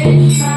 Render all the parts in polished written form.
Hare Krishna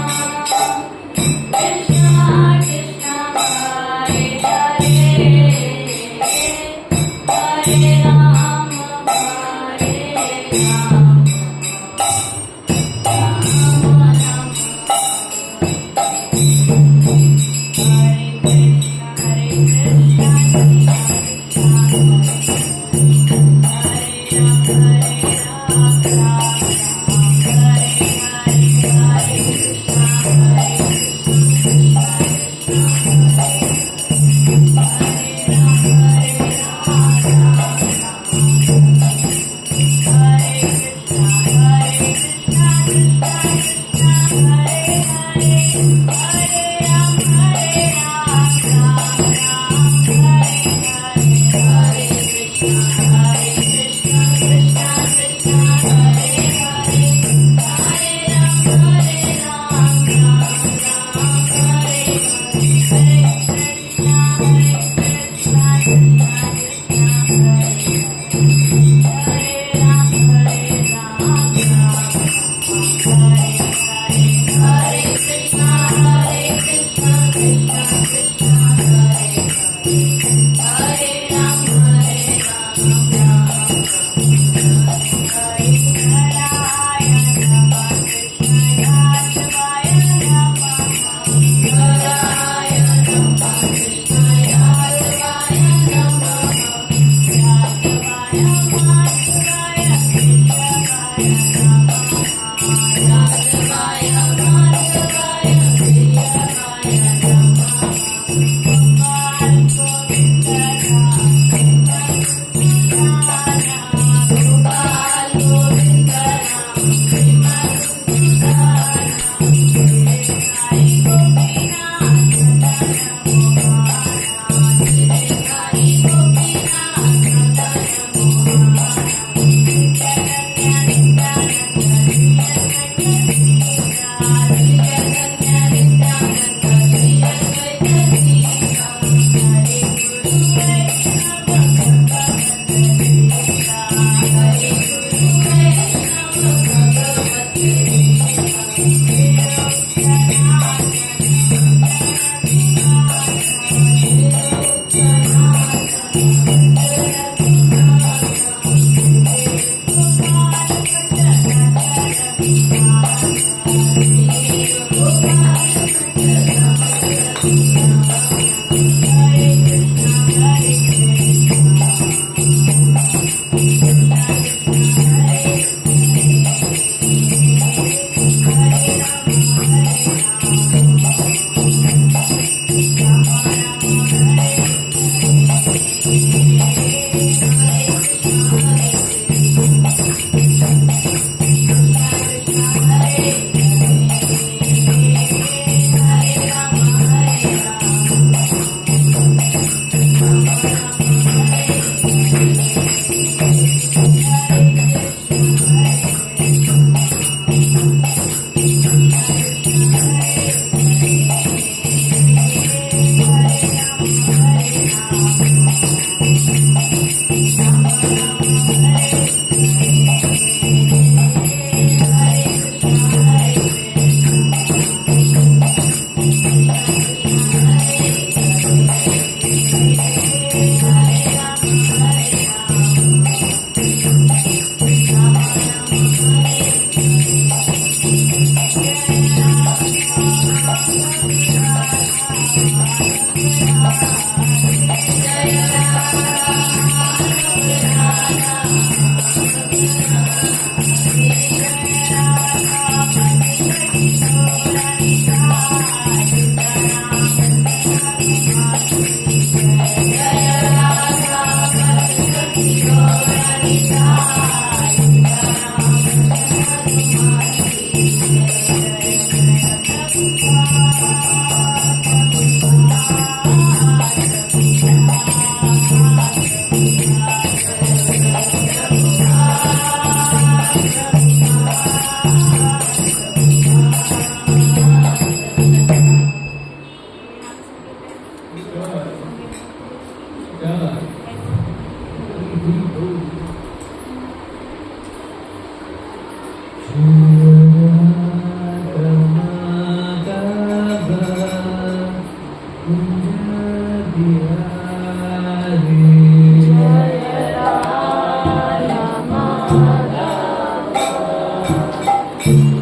Hare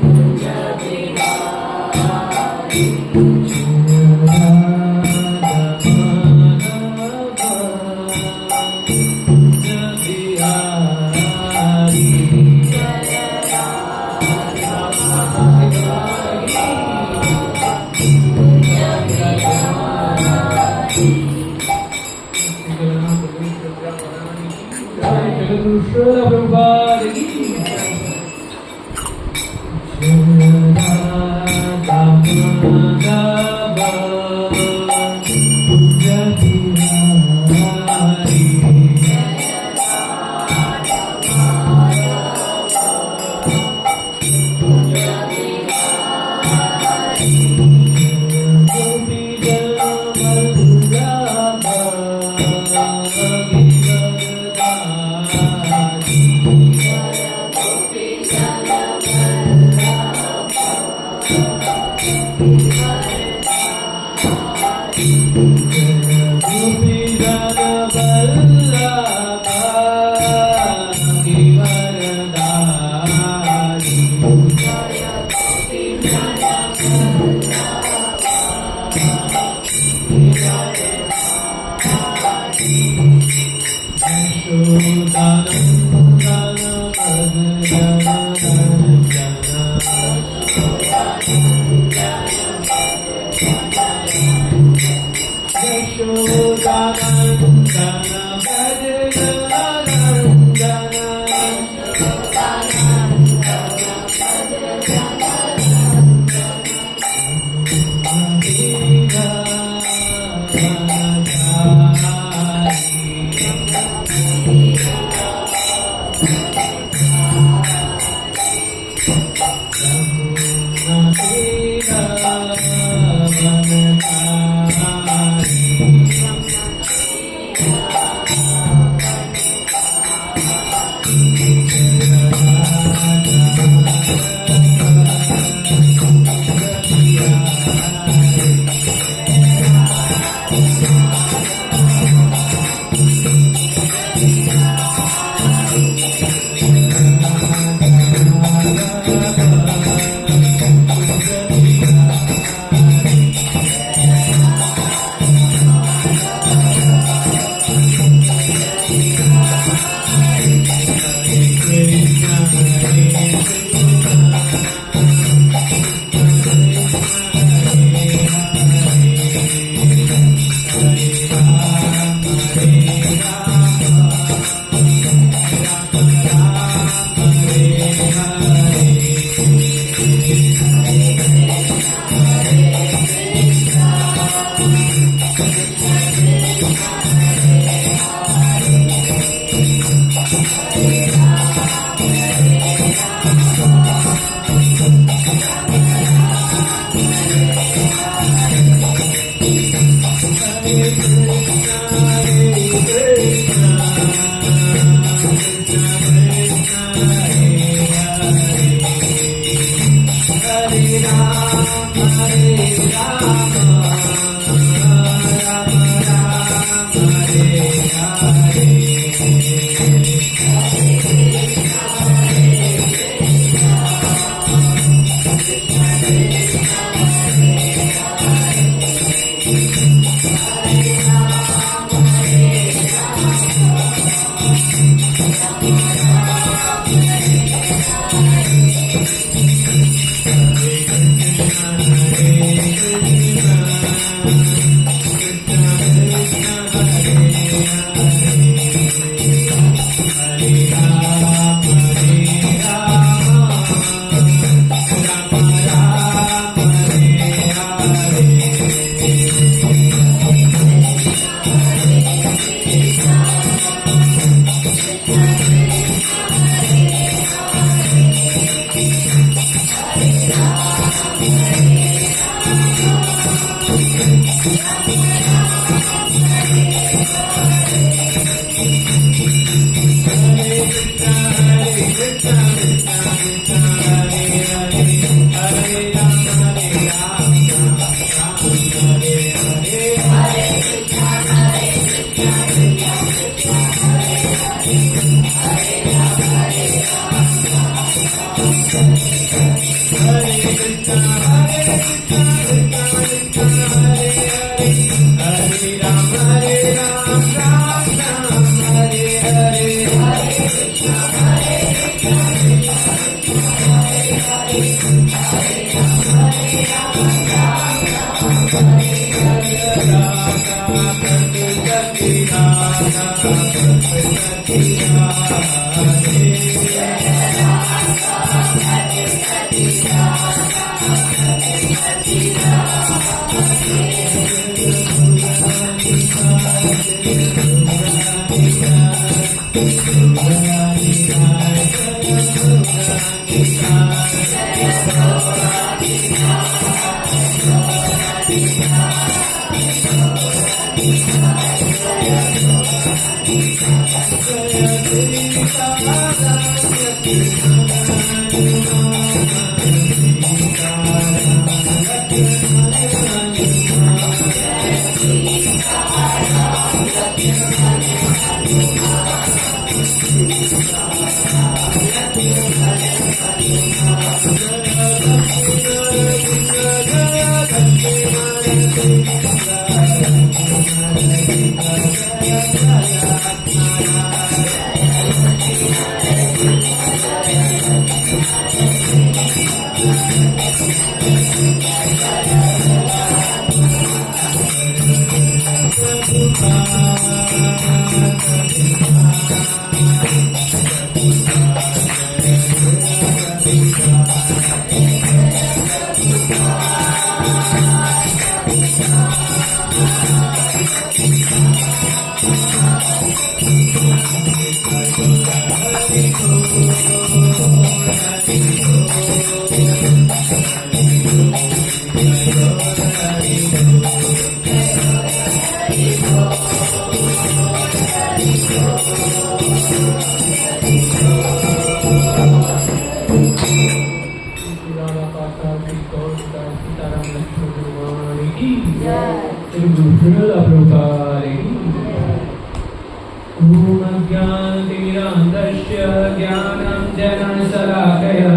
ज्ञानतिमिरान्धस्य ज्ञानाञ्जनशलाकया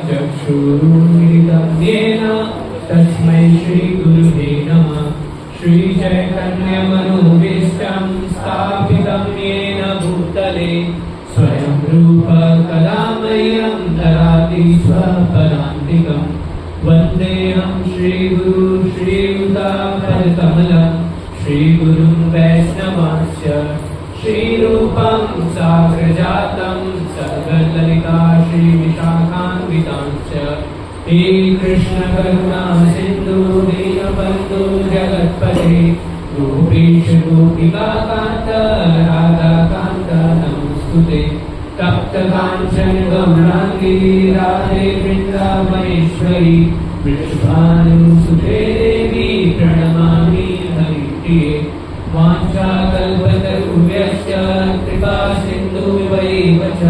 चक्षुरुन्मिलितं येन तस्मै श्रीगुरुवे नमः। श्रीचैतन्यमनोभीष्टं स्थापितं येन भूतले स्वयं रूप कदा मह्यं ददाति स्वपदान्तिकम्। वन्देऽहं श्रीगुरु श्रीयुतापदकमलं श्रीगुरुं वैष्णवांश्च श्रीरूपं साग्रजातं सगललिता श्रीविशाखान्वितांश्च। हे कृष्ण करुणा सिन्धु दीनबन्धु जगत्पते गोपीश गोपिकान्त राधाकान्त नमोऽस्तुते। तप्त काञ्चन गौराङ्गी राधे वृन्दावनेश्वरी वृषभानुसुते देवी प्रणमामि हरिप्रिये। वाञ्छाकल्पतरुभ्यश्च कृपा सिन्धुभ्यैव च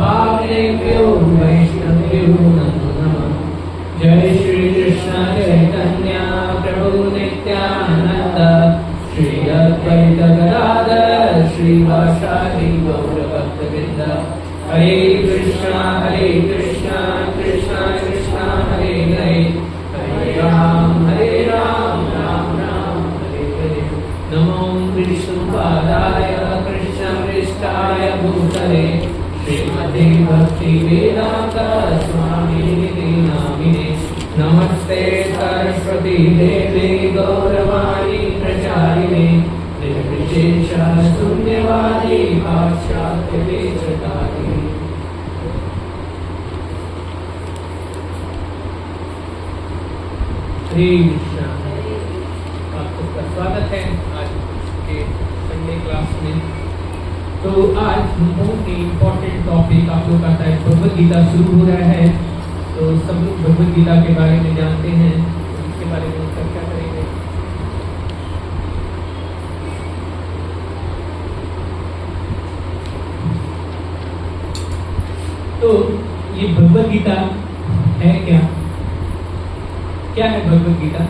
पावनेभ्यो वैष्णवेभ्यो नमो नमः। जय श्री कृष्ण चैतन्य प्रभु नित्यानंद श्री अद्वैत गदाधर श्रीवासादि गौरभक्तवृन्द। हरे कृष्णा कृष्णा कृष्णा हरे हरे हरे राम राम राम हरे हरे। नमो विष्णुपादाय कृष्णपृष्ठाय भूतले श्रीमते भक्तिवेदान्त स्वामिनिधि नामिने। नमस्ते सरस्वती देवी गौरवाणी प्रचारिणे निर्विशेष शून्यवादी पाश्चात्य वेशधारिणे। हरे कृष्ण। आप सबका स्वागत है आज के संडे क्लास में। तो आज बहुत ही इम्पोर्टेंट टॉपिक आप लोग का है, भगवद गीता शुरू हो रहा है। तो सब लोग भगवद गीता के बारे में जानते हैं, तो इसके बारे में चर्चा करेंगे। तो ये भगवद गीता है क्या? क्या है भगवद गीता?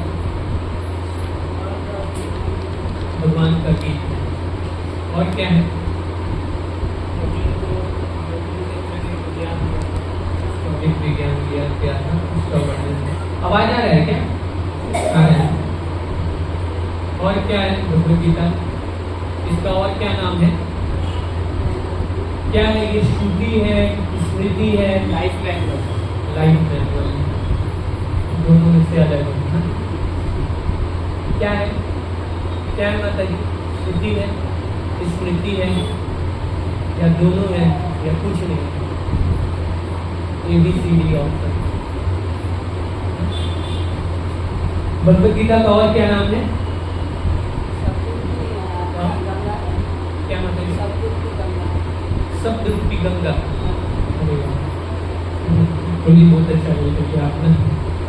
भगवान का गीत। और क्या है? दिव्य ज्ञान लिया गया था उसका वर्णन है। आवाज आ रहा है क्या? आ रहा है। और क्या है भगवद गीता? इसका और क्या नाम है? क्या है ये? श्रुति है, स्मृति है, लाइफ मैनुअल। लाइफ मैनुअल दोनों में से अलग है। क्या है? क्या है माता जी? श्रुति है, स्मृति है, या दोनों है, या कुछ नहीं? ABCD option. भगवद गीता का और क्या नाम है? क्या माता जी? शब्द रूपी गंगा। बोली बहुत अच्छा बोल क्योंकि आप ना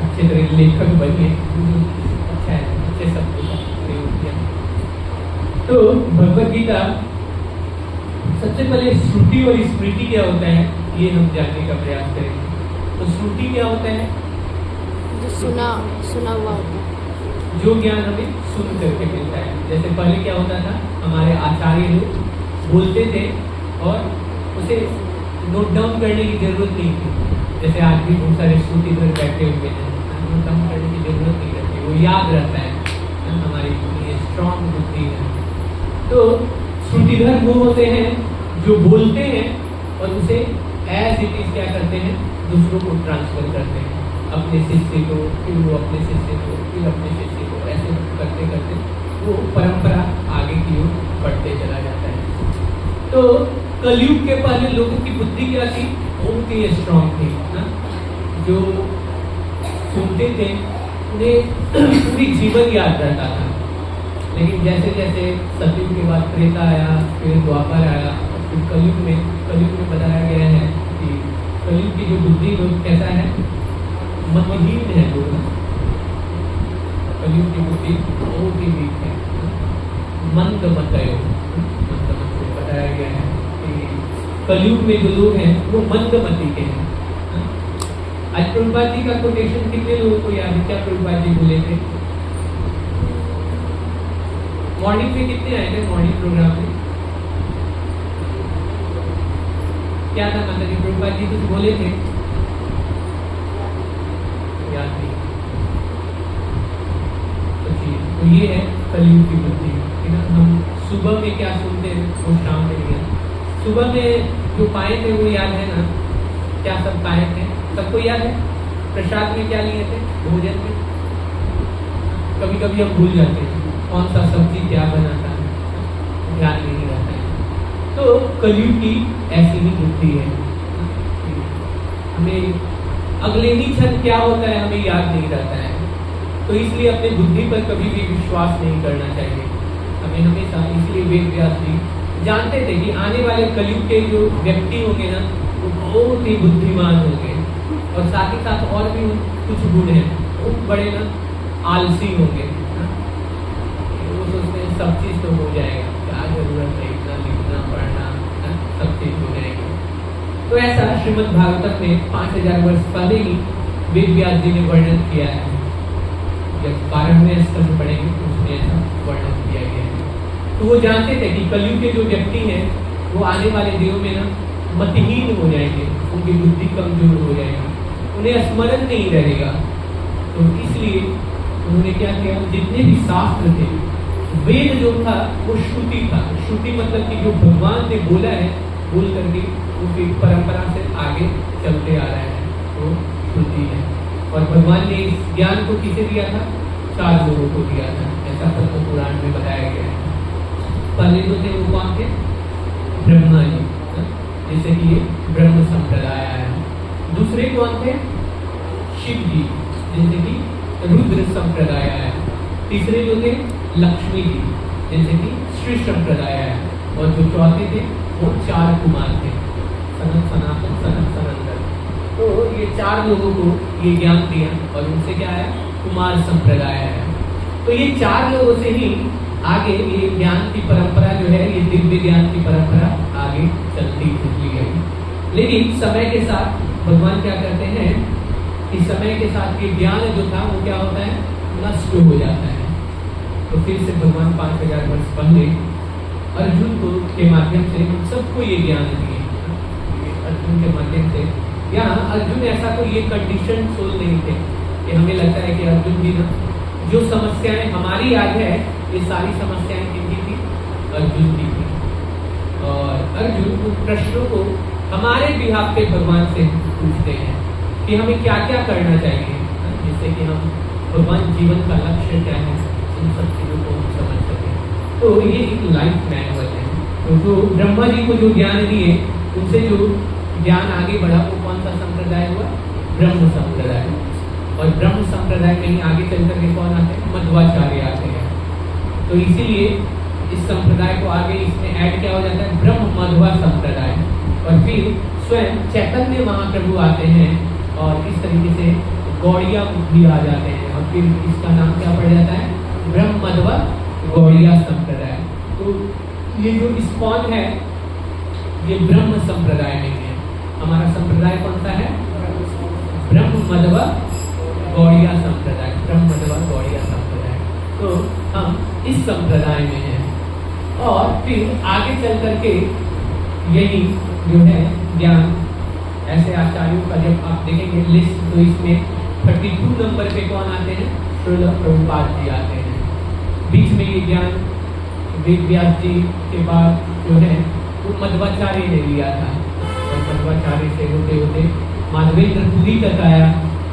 अच्छे तरह लेखक बनिए। अच्छा है, अच्छे शब्दों का प्रयोग किया। तो भगवद गीता सबसे पहले श्रुति और स्मृति क्या होता है ये हम जानने का प्रयास करेंगे। तो श्रुति क्या होता है? जो सुना हुआ होता है, जो ज्ञान हमें सुन करके मिलता है। जैसे पहले क्या होता था, हमारे आचार्य लोग बोलते थे और उसे नोट डाउन करने की जरूरत नहीं थी। जैसे आज भी बहुत सारे श्रुतिधर बैठे हुए हैं, नोट डाउन करने की जरूरत नहीं रहती, वो याद रहता है, हमारी ये स्ट्रॉन्ग बुद्धि है। तो श्रुतिधर वो होते हैं जो बोलते हैं और उसे एज इट इज क्या करते हैं, दूसरों को ट्रांसफर करते हैं, अपने शिष्य को, फिर वो अपने शिष्य को, फिर अपने शिष्य को, ऐसे करते करते वो परंपरा आगे की ओर बढ़ते चला जाता है। तो कलयुग के पहले लोगों की बुद्धि क्या थी? बहुत ही स्ट्रांग थी ना, जो सुनते थे उन्हें पूरी जीवन याद रहता था। लेकिन जैसे जैसे सतयुग के बाद त्रेता आया, फिर द्वापर आया, फिर कलयुग में बताया गया है कि कलयुग की जो बुद्धि लोग कैसा है, मतहीन है लोग। कलयुग की बुद्धि बहुत ही वीक है, मंद मतयो बताया गया है कि कलयुग में जो लोग हैं वो मंदमती के हैं। आज प्रभुपाद जी का कोटेशन कितने लोगों को याद है? क्या प्रभुपाद जी बोले थे? मॉर्निंग में कितने आए थे? मॉर्निंग प्रोग्राम में क्या था माता जी? प्रभुपाद जी कुछ बोले थे? याद नहीं। तो ये है कलयुग की बुद्धि। हम सुबह में क्या सुनते हैं वो शाम में नहीं है। सुबह में जो पाए थे वो याद है ना? क्या सब पाए थे? सबको याद है? प्रसाद में क्या लिए थे? भोजन में कभी कभी हम भूल जाते हैं कौन सा सब्जी क्या बनाता है, ध्यान नहीं रहता है। तो कलयुग की ऐसी ही बुद्धि है, हमें अगले ही क्षण क्या होता है हमें याद नहीं रहता है। तो इसलिए अपने बुद्धि पर कभी भी विश्वास नहीं करना चाहिए हमें हमेशा। इसलिए वेद व्यास जी जानते थे कि आने वाले कलयुग के जो व्यक्ति होंगे ना वो बहुत ही बुद्धिमान होंगे, और साथ ही साथ और भी कुछ गुण हैं, वो बड़े ना आलसी होंगे। वो सोचते हैं सब चीज तो हो जाएगा, क्या जरूरत है इतना लिखना पढ़ना, सब चीज हो जाएगी। तो ऐसा श्रीमद् भागवत में 5000 वर्ष पहले ही वेद व्यास जी ने वर्णन किया है। जब 12वें स्कंद पढ़ेंगे तो उसमें ऐसा वर्णन किया गया है। तो वो जानते थे कि कलयुग के जो व्यक्ति हैं वो आने वाले दिनों में ना मतहीन हो जाएंगे, उनकी बुद्धि कमजोर हो जाएगी, उन्हें स्मरण नहीं रहेगा। तो इसलिए उन्होंने क्या किया, जितने भी शास्त्र थे, वेद जो था वो श्रुति था। श्रुति मतलब कि जो भगवान ने बोला है, बोल करके उनकी परंपरा से आगे चलते आ रहा है, वो श्रुति है। और भगवान ने इस ज्ञान को किसे दिया था? 4 लोगों को दिया था, ऐसा पद्म पुराण में बताया गया है। पहले जो थे वो कौन थे? ब्रह्मा जी, जैसे कि ये ब्रह्म संप्रदाय आया। दूसरे कौन थे? शिव जी, जैसे कि रुद्र संप्रदाय आया। तीसरे जो थे लक्ष्मी जी, जैसे कि श्री संप्रदाय आया। और जो चौथे थे वो 4 कुमार थे, सनत सनातन सनत सनंदन। तो ये 4 लोगों को ये ज्ञान दिया और उनसे क्या आया? कुमार संप्रदाय आया। तो ये 4 लोगों से ही आगे ये ज्ञान की परंपरा जो है, ये दिव्य ज्ञान की परंपरा आगे चलती चली गई। लेकिन समय के साथ भगवान क्या करते हैं कि समय के साथ ये ज्ञान जो था वो क्या होता है? नष्ट हो जाता है। तो फिर से भगवान 5000 वर्ष पहले अर्जुन को के माध्यम से हम सबको ये ज्ञान दिए। अर्जुन के माध्यम से यहाँ अर्जुन ऐसा कोई ये कंडीशन सोल नहीं थे कि हमें लगता है कि अर्जुन जी ना जो समस्याएं हमारी आज है ये सारी समस्याएं किनकी थी, अर्जुन की थी। और अर्जुन उन प्रश्नों को हमारे बिहाफ पे भगवान से पूछते हैं कि हमें क्या क्या करना चाहिए जिससे कि हम भगवान जीवन का लक्ष्य क्या है इन सब चीजों को हम समझ सकें। तो ये एक लाइफ मैनुअल है। तो जो ब्रह्मा जी को जो ज्ञान दिए उनसे जो ज्ञान आगे बढ़ा वो कौन सा संप्रदाय हुआ, ब्रह्म संप्रदाय। और ब्रह्म संप्रदाय में ही आगे चल करके कौन आते हैं, मध्वाचार्य आते हैं। तो इसीलिए इस संप्रदाय को आगे इसमें ऐड क्या हो जाता है, ब्रह्म मध्वा संप्रदाय। और फिर स्वयं चैतन्य महाप्रभु आते हैं और इस तरीके से गौड़िया भी आ जाते हैं और फिर इसका नाम क्या पड़ जाता है, ब्रह्म मध्वा गौड़िया संप्रदाय। तो ये जो स्पॉन है ये ब्रह्म संप्रदाय में है। हमारा संप्रदाय कौन सा है, ब्रह्म मध्वा गौड़िया संप्रदाय, ब्रह्म मध्वा गौड़िया संप्रदाय। तो हम इस संप्रदाय में हैं। और फिर आगे चल करके यही जो है ज्ञान ऐसे आचार्यों का जब आप देखेंगे लिस्ट तो इसमें 32 नंबर पे कौन आते हैं, श्रील प्रभुपाद जी आते हैं। बीच में ये ज्ञान वेद व्यास जी के बाद जो है वो मध्वाचार्य ने लिया था और मध्वाचार्य से होते होते माधवेंद्र पुरी तक आया।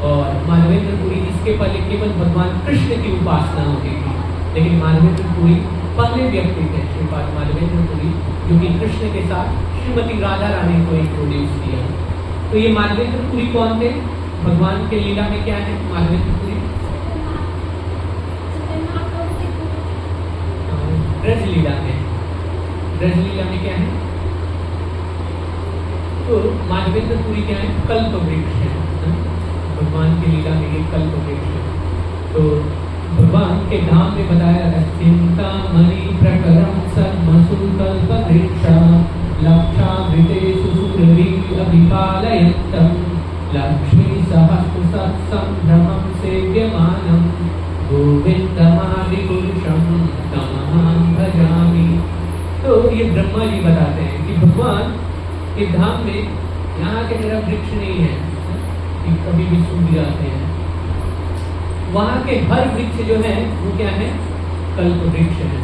और माधवेंद्र पुरी इसके पहले केवल भगवान कृष्ण की उपासना होती थी, लेकिन माधवेंद्र पुरी पहले व्यक्ति थे श्रीपाद माधवेंद्र पुरी जो कि कृष्ण के साथ श्रीमती राधा रानी को इंट्रोड्यूस किया। तो ये माधवेंद्र पुरी कौन थे, भगवान के लीला में क्या है माधवेंद्र पुरी, ब्रज लीला में, ब्रज लीला में क्या है, तो माधवेंद्र पुरी क्या है, कल्प वृक्ष है। भगवान की लीला में ये कल्प वृक्ष है। तो भगवान के धाम में बताया है चिंतामणि प्रकरम सन्मसु कल्प वृक्ष लक्षामृतेषु सुरभि अभिपालयन्तम् लक्ष्मी सहस्र सत्संभ्रमं सेव्यमानं गोविन्दमादिपुरुषं तमहं भजामि। तो ये ब्रह्मा जी बताते हैं कि भगवान के धाम में यहाँ के तरफ वृक्ष नहीं है कि कभी भी सूख जाते हैं। वहाँ के हर वृक्ष जो है वो क्या है, कल्प वृक्ष है।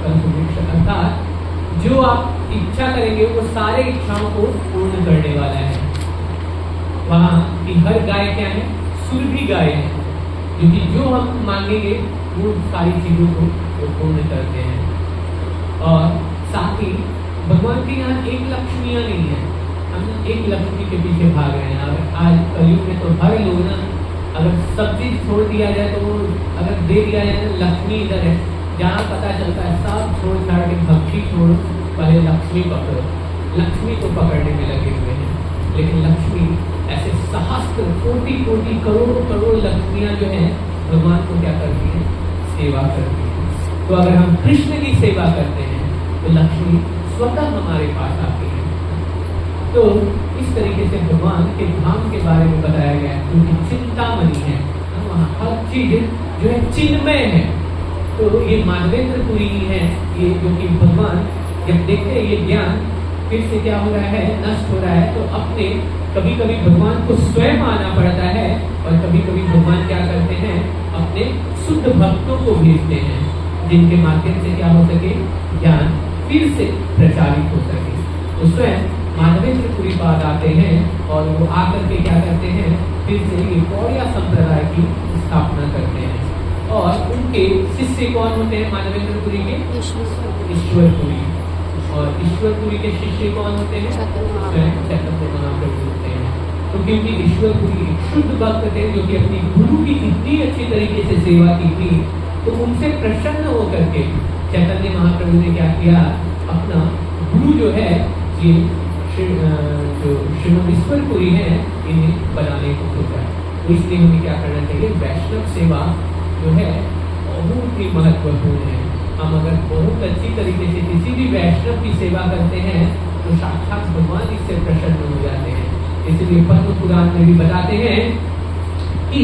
कल्प वृक्ष अर्थात जो आप इच्छा करेंगे वो सारे इच्छाओं को पूर्ण करने वाला है। वहाँ की हर गाय क्या है, सुरभि गाय है, क्योंकि जो हम मांगेंगे वो सारी चीजों को वो पूर्ण करते हैं। और साथ ही भगवान के यहाँ एक लक्ष्मियाँ नहीं है, हम एक लक्ष्मी के पीछे भाग रहे हैं। अगर आज कलयुग में तो हर लोग ना अगर सब चीज छोड़ दिया जाए तो वो अगर दे दिया जाए तो लक्ष्मी इधर है, जहाँ पता चलता है सब छोड़ छाड़ के भक्ति छोड़ पहले लक्ष्मी पकड़ो, लक्ष्मी को पकड़ने में लगे हुए हैं। लेकिन लक्ष्मी ऐसे सहस्त्र कोटि कोटि करोड़ करोड़ लक्ष्मियाँ जो हैं भगवान को क्या करती हैं, सेवा करती हैं। तो अगर हम कृष्ण की सेवा करते हैं तो लक्ष्मी स्वतः हमारे पास आती है। तो इस तरीके से भगवान के धाम के बारे में बताया गया है, क्योंकि चिंतामणि है, वहाँ हर चीज जो है चिन्मय है। तो ये माधवेंद्र पुरी है, ये जो कि भगवान जब देखते हैं ये ज्ञान फिर से क्या हो रहा है, नष्ट हो रहा है, तो अपने कभी कभी भगवान को स्वयं आना पड़ता है और कभी कभी भगवान क्या करते हैं, अपने शुद्ध भक्तों को भेजते हैं जिनके माध्यम से क्या हो सके, ज्ञान फिर से प्रचारित हो सके। तो स्वयं माधवेंद्र पुरी पाद आते हैं और वो आकर के क्या करते हैं, फिर से ये गौड़िया संप्रदाय की स्थापना करते हैं। और उनके शिष्य कौन होते हैं माधवेंद्र पुरी के, ईश्वर पुरी। और ईश्वर पुरी के शिष्य कौन होते हैं, चैतन्य महाप्रभु होते हैं। तो क्योंकि ईश्वर पुरी शुद्ध भक्त थे जो कि अपनी गुरु की इतनी अच्छी तरीके से सेवा की थी, तो उनसे प्रसन्न होकर के चैतन्य महाप्रभु ने क्या किया, अपना गुरु जो है ये जो श्रीमद पुरी है इन्हें बनाने को सोचा। तो इसलिए हमें क्या करना चाहिए, वैष्णव सेवा जो है बहुत ही महत्वपूर्ण है। हम अगर बहुत अच्छी तरीके से किसी भी वैष्णव की सेवा करते हैं तो साक्षात भगवान इससे प्रसन्न हो जाते हैं। इसलिए पद्म पुराण में भी बताते हैं कि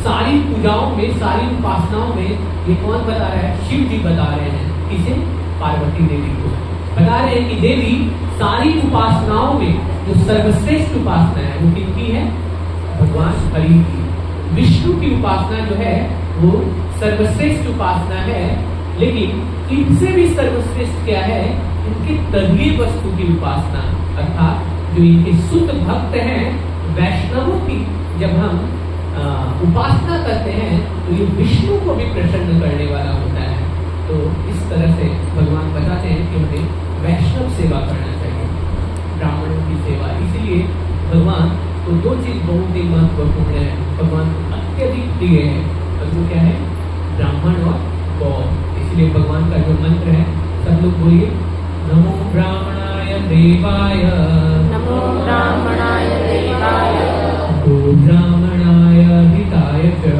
सारी पूजाओं में, सारी उपासनाओं में ये कौन बता रहा है, शिव जी बता रहे हैं। किसे, पार्वती देवी को बता रहे हैं कि देवी सारी उपासनाओं में जो सर्वश्रेष्ठ उपासना है वो किनकी किसकी है? भगवान हरि की। विष्णु की उपासना जो है वो सर्वश्रेष्ठ उपासना है, लेकिन इनसे भी सर्वश्रेष्ठ क्या है? इनके तदीय वस्तु की उपासना, अर्थात जो इनके शुद्ध भक्त हैं वैष्णवों की जब हम उपासना करते हैं तो ये विष्णु को भी प्रसन्न करने वाला होता है। तो इस तरह से भगवान बताते हैं कि हमें वैष्णव सेवा करना चाहिए, ब्राह्मणों की सेवा। इसीलिए भगवान को दो चीज बहुत ही महत्वपूर्ण है, भगवान अत्यधिक प्रिय है, और वो क्या है? ब्राह्मण और गौ। इसलिए भगवान का जो मंत्र है, सब लोग बोलिए, नमो ब्राह्मणाय देवाय, नमो ब्राह्मणाय देवाय, गो ब्राह्मणाय हिताय च,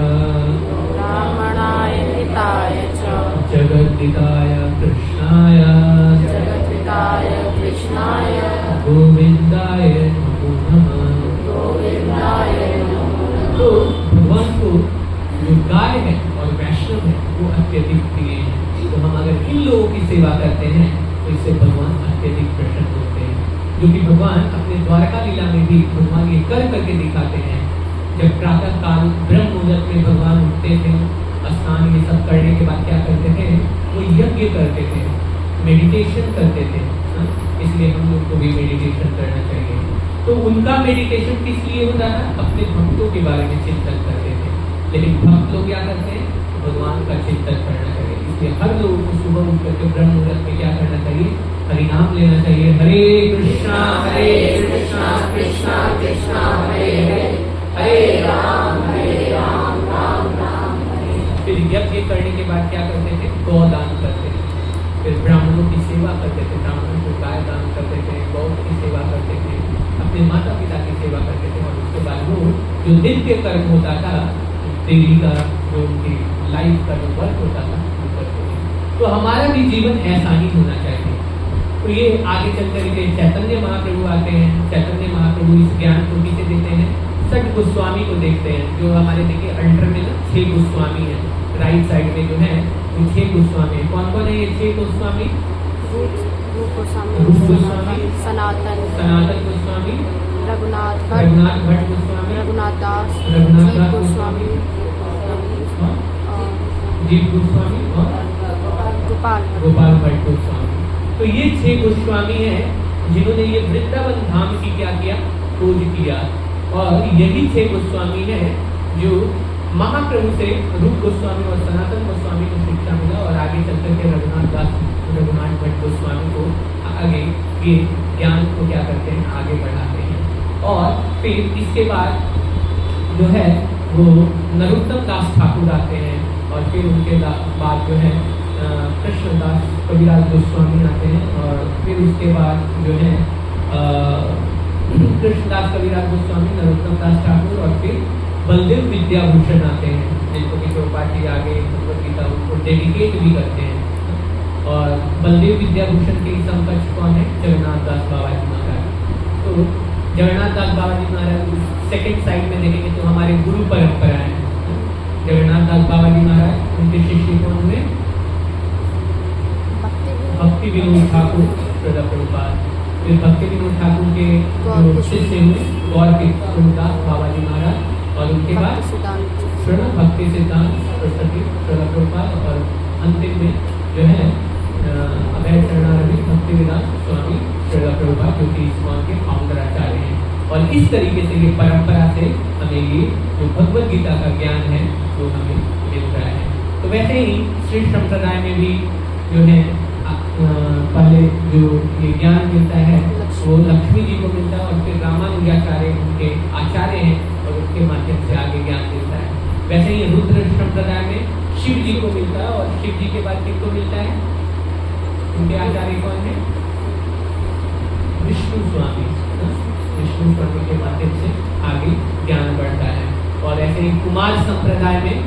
ब्राह्मणाय हिताय च, जगद्दिताय कृष्णाय, जगद्दिताय कृष्णाय, गोविंदाय नमो नमः। गोविंदाय नमो नमः। तो भगवान को जो गाय है और वैष्णव है वो अत्यधिक प्रिय है। तो हम अगर इन लोगों की सेवा करते हैं तो इससे भगवान अत्यधिक प्रसन्न होते हैं, जो कि भगवान अपने द्वारका लीला में भी भगवान ये कर करके दिखाते हैं। जब प्रातः काल ब्रह्म मुहूर्त में भगवान उठते थे, स्नान ये सब करने के बाद क्या करते थे? वो यज्ञ करते थे, मेडिटेशन करते थे। इसलिए हम लोग को भी मेडिटेशन करना चाहिए। तो उनका मेडिटेशन किस लिए होता था? अपने भक्तों के बारे में चिंतन करते थे। लेकिन भक्त लोग क्या करते हैं? भगवान का चिंतन करना चाहिए। इसलिए हर लोगों को सुबह उठ करके ब्रह्म मुहूर्त में क्या करना चाहिए? हरि नाम लेना चाहिए। हरे कृष्णा कृष्णा कृष्णा हरे हरे, हरे राम राम राम हरे। फिर यज्ञ करने के बाद क्या करते थे? गौदान करते थे। फिर ब्राह्मणों की सेवा करते थे, ब्राह्मणों को गाय दान करते थे, गौ की सेवा करते थे, अपने माता पिता की सेवा करते थे। और उसके बाद वो जो नित्य कर्म होता था, डेली का जो उनकी लाइफ का जो वर्क होता था वो करते थे। तो हमारा भी जीवन ऐसा ही होना चाहिए। तो ये आगे चलकर के चैतन्य महाप्रभु आते हैं। चैतन्य महाप्रभु इस ज्ञान को किसे देते हैं? सठ गोस्वामी को देखते हैं, जो हमारे देखिए अल्टर में ना 6 गोस्वामी है, राइट साइड में जो है वो 6 गोस्वामी है। कौन कौन है ये 6 गोस्वामी? रूप गोस्वामी, रूप गोस्वामी, सनातन गोस्वामी, रघुनाथ भट्ट गोस्वामी, रघुनाथ दास, रघुनाथ जीव दास गोस्वामी, जीव गोस्वामी और गोपाल भट्ट गोस्वामी। तो ये 6 गोस्वामी हैं जिन्होंने ये वृंदावन धाम की क्या किया? खोज किया। और यही 6 गोस्वामी हैं जो महाप्रभु से रूप गोस्वामी और सनातन गोस्वामी को शिक्षा मिला, और आगे चलकर के रघुनाथ भट्ट गोस्वामी को आगे ये ज्ञान को क्या करते हैं? आगे बढ़ाते हैं। और फिर इसके बाद जो है वो नरोत्तम दास ठाकुर आते हैं, और फिर उनके बाद जो है कृष्णदास कविराज गोस्वामी आते हैं, और फिर उसके बाद जो है कृष्णदास कविराज गोस्वामी, नरोत्तम दास ठाकुर, और फिर बलदेव विद्याभूषण आते हैं, जिनको कि प्रभुपाद जी आगे भगवद गीता उनको डेडिकेट भी करते हैं। और बलदेव विद्याभूषण के समकक्ष कौन है? जगन्नाथ दास बाबा जी महाराज। तो जगन्नाथ दास बाबा जी महाराज सेकेंड साइड में देखेंगे तो हमारे गुरु परंपरा है। जगन्नाथ दास बाबा जी महाराज, उनके शिष्य कौन हुए? भक्ति विनोद ठाकुर श्रील प्रभुपाद। फिर भक्ति विनोद ठाकुर के जो शिष्य हुए गौर कृष्णदास बाबा जी महाराज, और उनके बाद श्रील भक्ति सिद्धांत सरस्वती श्रील प्रभुपाद, और अंतिम में जो है अभय शरणारविंद भक्ति वेदांत स्वामी श्रील प्रभुपाद, जो कि इस्कॉन के फाउंडर आचार्य हैं। और इस तरीके से ये परंपरा से हमें ये जो भगवद गीता का ज्ञान है वो हमें मिल रहा है। तो वैसे ही श्री संप्रदाय में भी जो है पहले जो ये ज्ञान मिलता है वो लक्ष्मी जी को मिलता है, और फिर रामानुजाचार्य उनके आचार्य हैं, और उनके माध्यम से आगे ज्ञान मिलता है। वैसे ही रुद्र संप्रदाय में शिव जी को मिलता है, और शिव जी के बाद किनको मिलता है? उनके आचार्य कौन है? विष्णु स्वामी। विष्णु स्वामी के माध्यम से आगे ज्ञान बढ़ता है। और ऐसे ही कुमार संप्रदाय में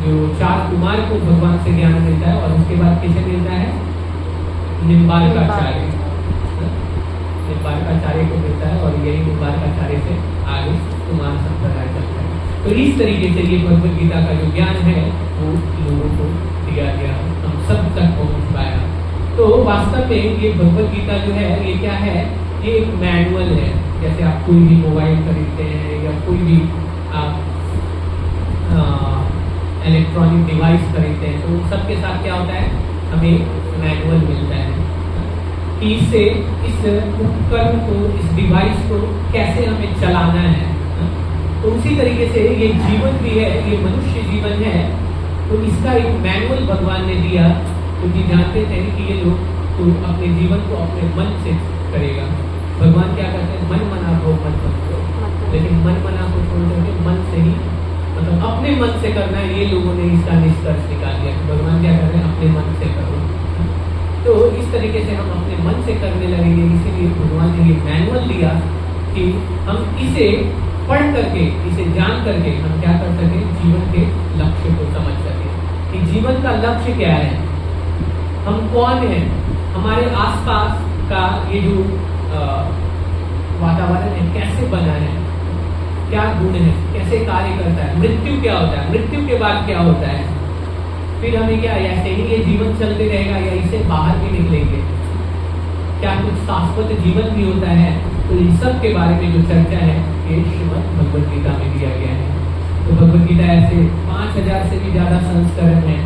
जो 4 कुमार को भगवान से ज्ञान मिलता है, और उसके बाद किसे मिलता है? निम्बार्काचार्य। निम्बार्काचार्य को मिलता है, और यही निम्बार्काचार्य से आगे कुमार संप्रदाय चलता है। तो इस तरीके से ये भगवद गीता का जो ज्ञान है वो लोगों को दिया गया, हम सब तक पहुंच पाया। तो वास्तव में ये भगवद गीता जो है ये क्या है? ये एक मैनुअल है। जैसे आप कोई भी मोबाइल खरीदते हैं भी आप इलेक्ट्रॉनिक डिवाइस खरीदते हैं तो उन सब के साथ क्या होता है, हमें मैनुअल मिलता है कि इससे इस उपकरण को, इस डिवाइस को कैसे हमें चलाना है। तो उसी तरीके से ये जीवन भी है, ये मनुष्य जीवन है, तो इसका एक मैनुअल भगवान ने दिया, क्योंकि जानते थे कि ये लोग तो अपने जीवन को अपने मन से करेगा। भगवान क्या कहते हैं, मन मना को मत करो, लेकिन मन मना को छोड़ करके मन से ही, मतलब अपने मन से करना है। ये लोगों ने इसका निष्कर्ष निकाल दिया कि भगवान क्या कर रहे हैं, अपने मन से करो। तो इस तरीके से हम अपने मन से करने लगेंगे, इसीलिए भगवान ने ये मैनुअल दिया कि हम इसे पढ़ करके, इसे जान करके हम क्या कर सकें, जीवन के लक्ष्य को समझ सकें कि जीवन का लक्ष्य क्या है, हम कौन हैं, हमारे आसपास का ये जो वातावरण है कैसे बना है, क्या गुण है, कैसे कार्य करता है, मृत्यु क्या होता है, मृत्यु के बाद क्या होता है, फिर हमें क्या ऐसे ही ये जीवन चलते रहेगा या इससे बाहर भी निकलेंगे, क्या कुछ शाश्वत जीवन भी होता है। तो इन सब के बारे में जो चर्चा है ये श्रीमद् भगवद गीता में दिया गया है। तो भगवद गीता ऐसे 5000 से भी ज्यादा संस्करण है,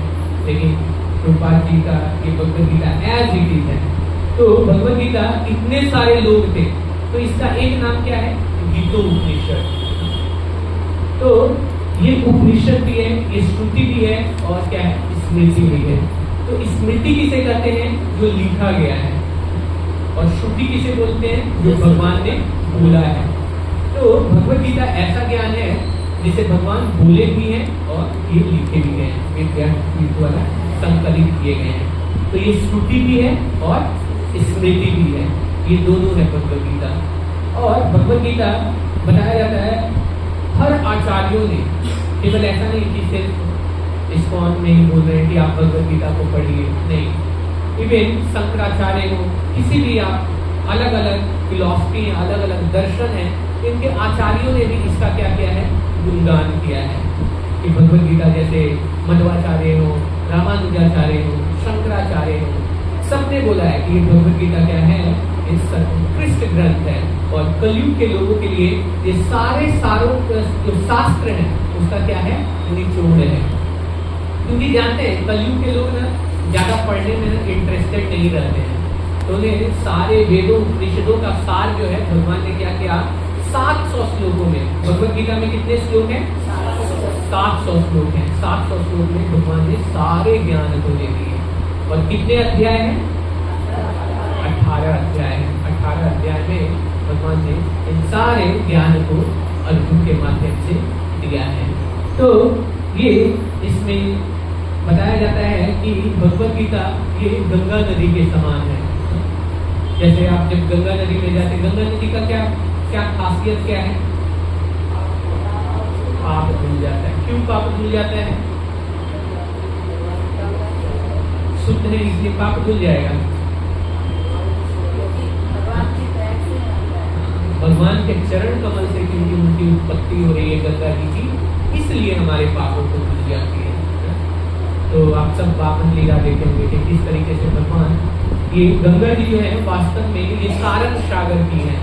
लेकिन प्रभुपाद जी का ये Bhagavad Gita as it is है। तो भगवद गीता इतने सारे लोग थे, तो इसका एक नाम क्या है, गीतोपनिषद। तो ये उपनिषद भी है, ये श्रुति भी है, और क्या है, स्मृति भी है। तो स्मृति किसे कहते हैं, जो लिखा गया है, और श्रुति किसे बोलते हैं, जो भगवान ने बोला है। तो भगवद गीता ऐसा ज्ञान है जिसे भगवान बोले भी हैं और ये लिखे भी गए हैं, वेद द्वारा संकलित किए गए हैं। तो ये श्रुति भी है और स्मृति भी है, ये दोनों है भगवद गीता। और भगवद गीता बताया जाता है हर आचार्यों ने, केवल ऐसा नहीं कि सिर्फ इस्कॉन में ही बोल रहे हैं कि आप भगवद गीता को पढ़िए, नहीं, इवन शंकराचार्य हो, किसी भी आप अलग अलग फिलॉसफी, अलग अलग दर्शन है, इनके आचार्यों ने भी इसका क्या किया है, गुणगान किया है। कि भगवद गीता जैसे मध्वाचार्य हो, रामानुजाचार्य हो, शंकराचार्य हो, सबने बोला है कि ये भगवद गीता क्या है, ये सर्वोत्कृष्ट ग्रंथ है, और कलयुग के लोगों के लिए ये सारे सारों जो शास्त्र हैं उसका क्या है, निचोड़ है। क्योंकि जानते हैं कलयुग के लोग ना ज्यादा पढ़ने में इंटरेस्टेड नहीं रहते हैं, तो उन्हें सारे वेदों उपनिषदों का सार जो है भगवान ने क्या किया, 700 श्लोकों में, भगवद गीता में कितने श्लोक हैं, 700 श्लोक हैं, 700 श्लोक में भगवान ने सारे ज्ञान को दे दिए। और कितने अध्याय हैं, 18 अध्याय हैं। 18 अध्याय में भगवान ने इन सारे ज्ञान को अर्जुन के माध्यम से दिया है। तो ये इसमें बताया जाता है कि भगवद गीता ये गंगा नदी के समान है। जैसे आप जब गंगा नदी में जाते, गंगा नदी का क्या क्या खासियत क्या है, पाप धुल जाता है। क्यों पाप धुल जाता है, शुद्ध है इसलिए पाप धुल जाएगा। भगवान के चरण कमल से क्योंकि उनकी उत्पत्ति हो रही है गंगा जी की, इसलिए हमारे पापों को धुल जाती है। तो आप सब वामन लीला देखे होंगे कि किस तरीके से भगवान, ये गंगा जी जो है वास्तव में ये सारण सागर की है,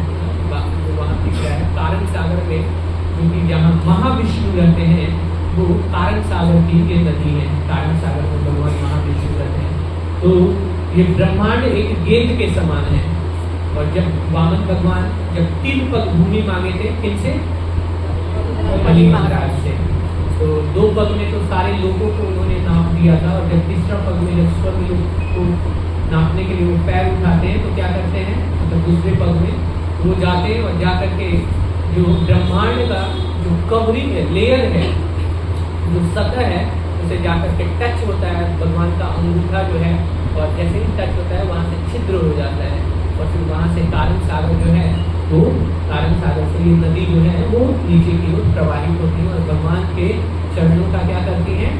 वहाँ दिख रहा है कारण सागर में, क्योंकि जहाँ महाविष्णु रहते हैं वो कारण सागर की ये नदी है, कारण सागर में भगवान महाविष्णु रहते हैं। तो ये ब्रह्मांड एक गेंद के समान है। और जब वामन भगवान जब 3 पग भूमि मांगे थे, किनसे, बलि महाराज से, तो 2 पग में तो सारे लोगों को उन्होंने नाप दिया था, और जब 3रा पग में जब स्वर्ग लोग को नापने के लिए वो पैर उठाते हैं तो क्या करते हैं, मतलब दूसरे पग में वो जाते हैं और जा करके जो ब्रह्मांड का जो कवरिंग है, लेयर है, जो सतह है, उसे जाकर के टच होता है भगवान का अंगूठा जो है, और जैसे ही टच होता है वहाँ से छिद्र हो जाता है, और फिर वहाँ से कारण सागर जो है वो, कारण सागर से ये नदी जो है वो नीचे की ओर प्रवाहित होती है, और भगवान के चरणों का क्या करती है,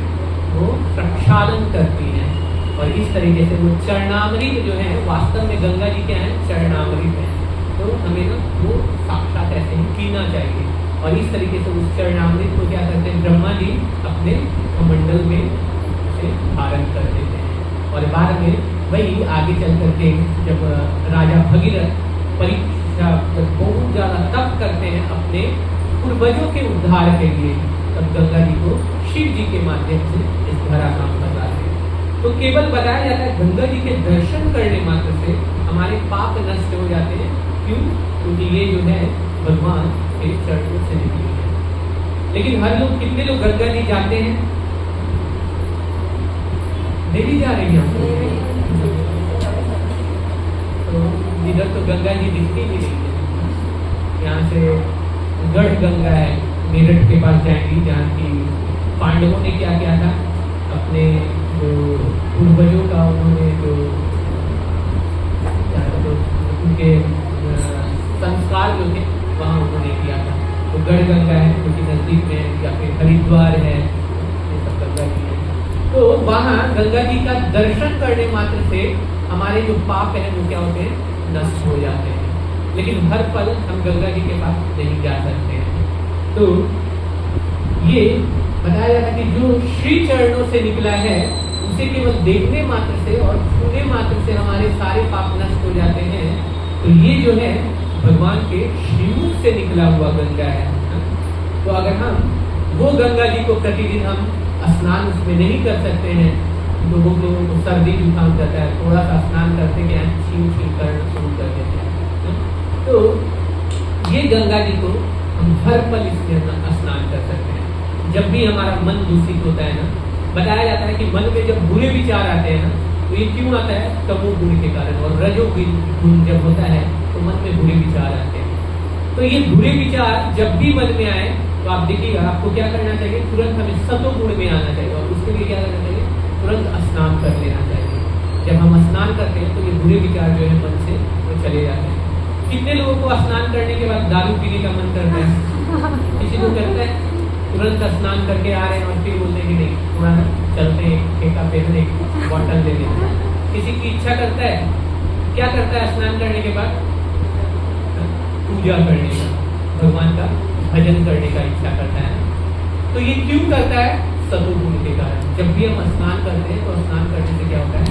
वो प्रक्षालन करती है। और इस तरीके से वो चरणामृत जो है, वास्तव में गंगा जी क्या है, चरणामृत है। तो हमें ना वो साक्षात ऐसे ही पीना चाहिए, और इस तरीके से उस चरणामृत को क्या करते हैं, ब्रह्मा जी अपने कमंडल में उसे धारण कर देते हैं। और बाद में वही आगे चल करके जब राजा भगीरथ परीक्षा, जब बहुत ज्यादा तप करते हैं अपने पूर्वजों के उद्धार के लिए तब गंगा जी को शिव जी के माध्यम से इस धरा काम बताते हैं। तो केवल बताया जाता है गंगा जी के दर्शन करने मात्र से हमारे पाप नष्ट हो जाते हैं। क्यों? क्योंकि ये जो है भगवान के चरणों से निकली है। लेकिन हर लोग, कितने लोग गंगा जी जाते हैं? नहीं जा रही हैं। तो इधर तो गंगा जी दिखती भी नहीं है। यहाँ से गढ़ गंगा है, मेरठ के पास जाएंगी, जहाँ की पांडवों ने क्या किया था, अपने जो पूर्वजों का उन्होंने जो उनके संस्कार जो थे वहाँ उन्होंने किया था। तो गढ़ गंगा है जो कि नजदीक में, या फिर हरिद्वार है, ये सब गंगा जी है। तो वहाँ गंगा जी का दर्शन करने मात्र से हमारे जो पाप है वो क्या होते हैं, नष्ट हो जाते हैं। लेकिन हर पल हम गंगा जी के पास नहीं जा सकते हैं। तो ये बताया जाता है कि जो श्री चरणों से निकला है उसे केवल देखने मात्र से और छूने मात्र से हमारे सारे पाप नष्ट हो जाते हैं। तो ये जो है भगवान के श्रीमुख से निकला हुआ गंगा है। तो अगर हम वो गंगा जी को प्रतिदिन हम स्नान उसमें नहीं कर सकते हैं, तो वो लोगों को सर्दी जुकाम जाता है, थोड़ा सा स्नान करते हैं, छीन छीन करना शुरू कर देते हैं। तो ये गंगा जी को हम हर पल इसमें स्नान कर सकते हैं। जब भी हमारा मन दूषित होता है ना, बताया जाता है कि मन में जब बुरे विचार आते हैं ना, तो ये क्यों आता है? तमोगुण के कारण। और रजोगुण जब होता है तो मन में बुरे विचार आते हैं। तो ये बुरे विचार जब भी मन में आए तो आप देखिएगा, आपको क्या करना चाहिए, तुरंत हमें सतोगुण में आना चाहिए। और उसके लिए क्या करना चाहिए? तुरंत स्नान कर लेना चाहिए। जब हम स्नान करते हैं तो ये बुरे विचार जो है मन से वो चले जाते हैं। कितने लोगों को स्नान करने के बाद दारू पीने का मन करता है? किसी को करता है? तुरंत स्नान करके आ रहे हैं और फिर बोलते हैं कि नहीं, थोड़ा चलते हैं, ठेका पे एक बॉटल ले लेते हैं। किसी की इच्छा करता है, क्या करता है स्नान करने के बाद? पूजा करने का, भगवान का भजन करने का इच्छा करता है। तो ये क्यों करता है? सतोगुण के कारण। जब भी हम स्नान करते हैं तो स्नान करने से क्या होता है?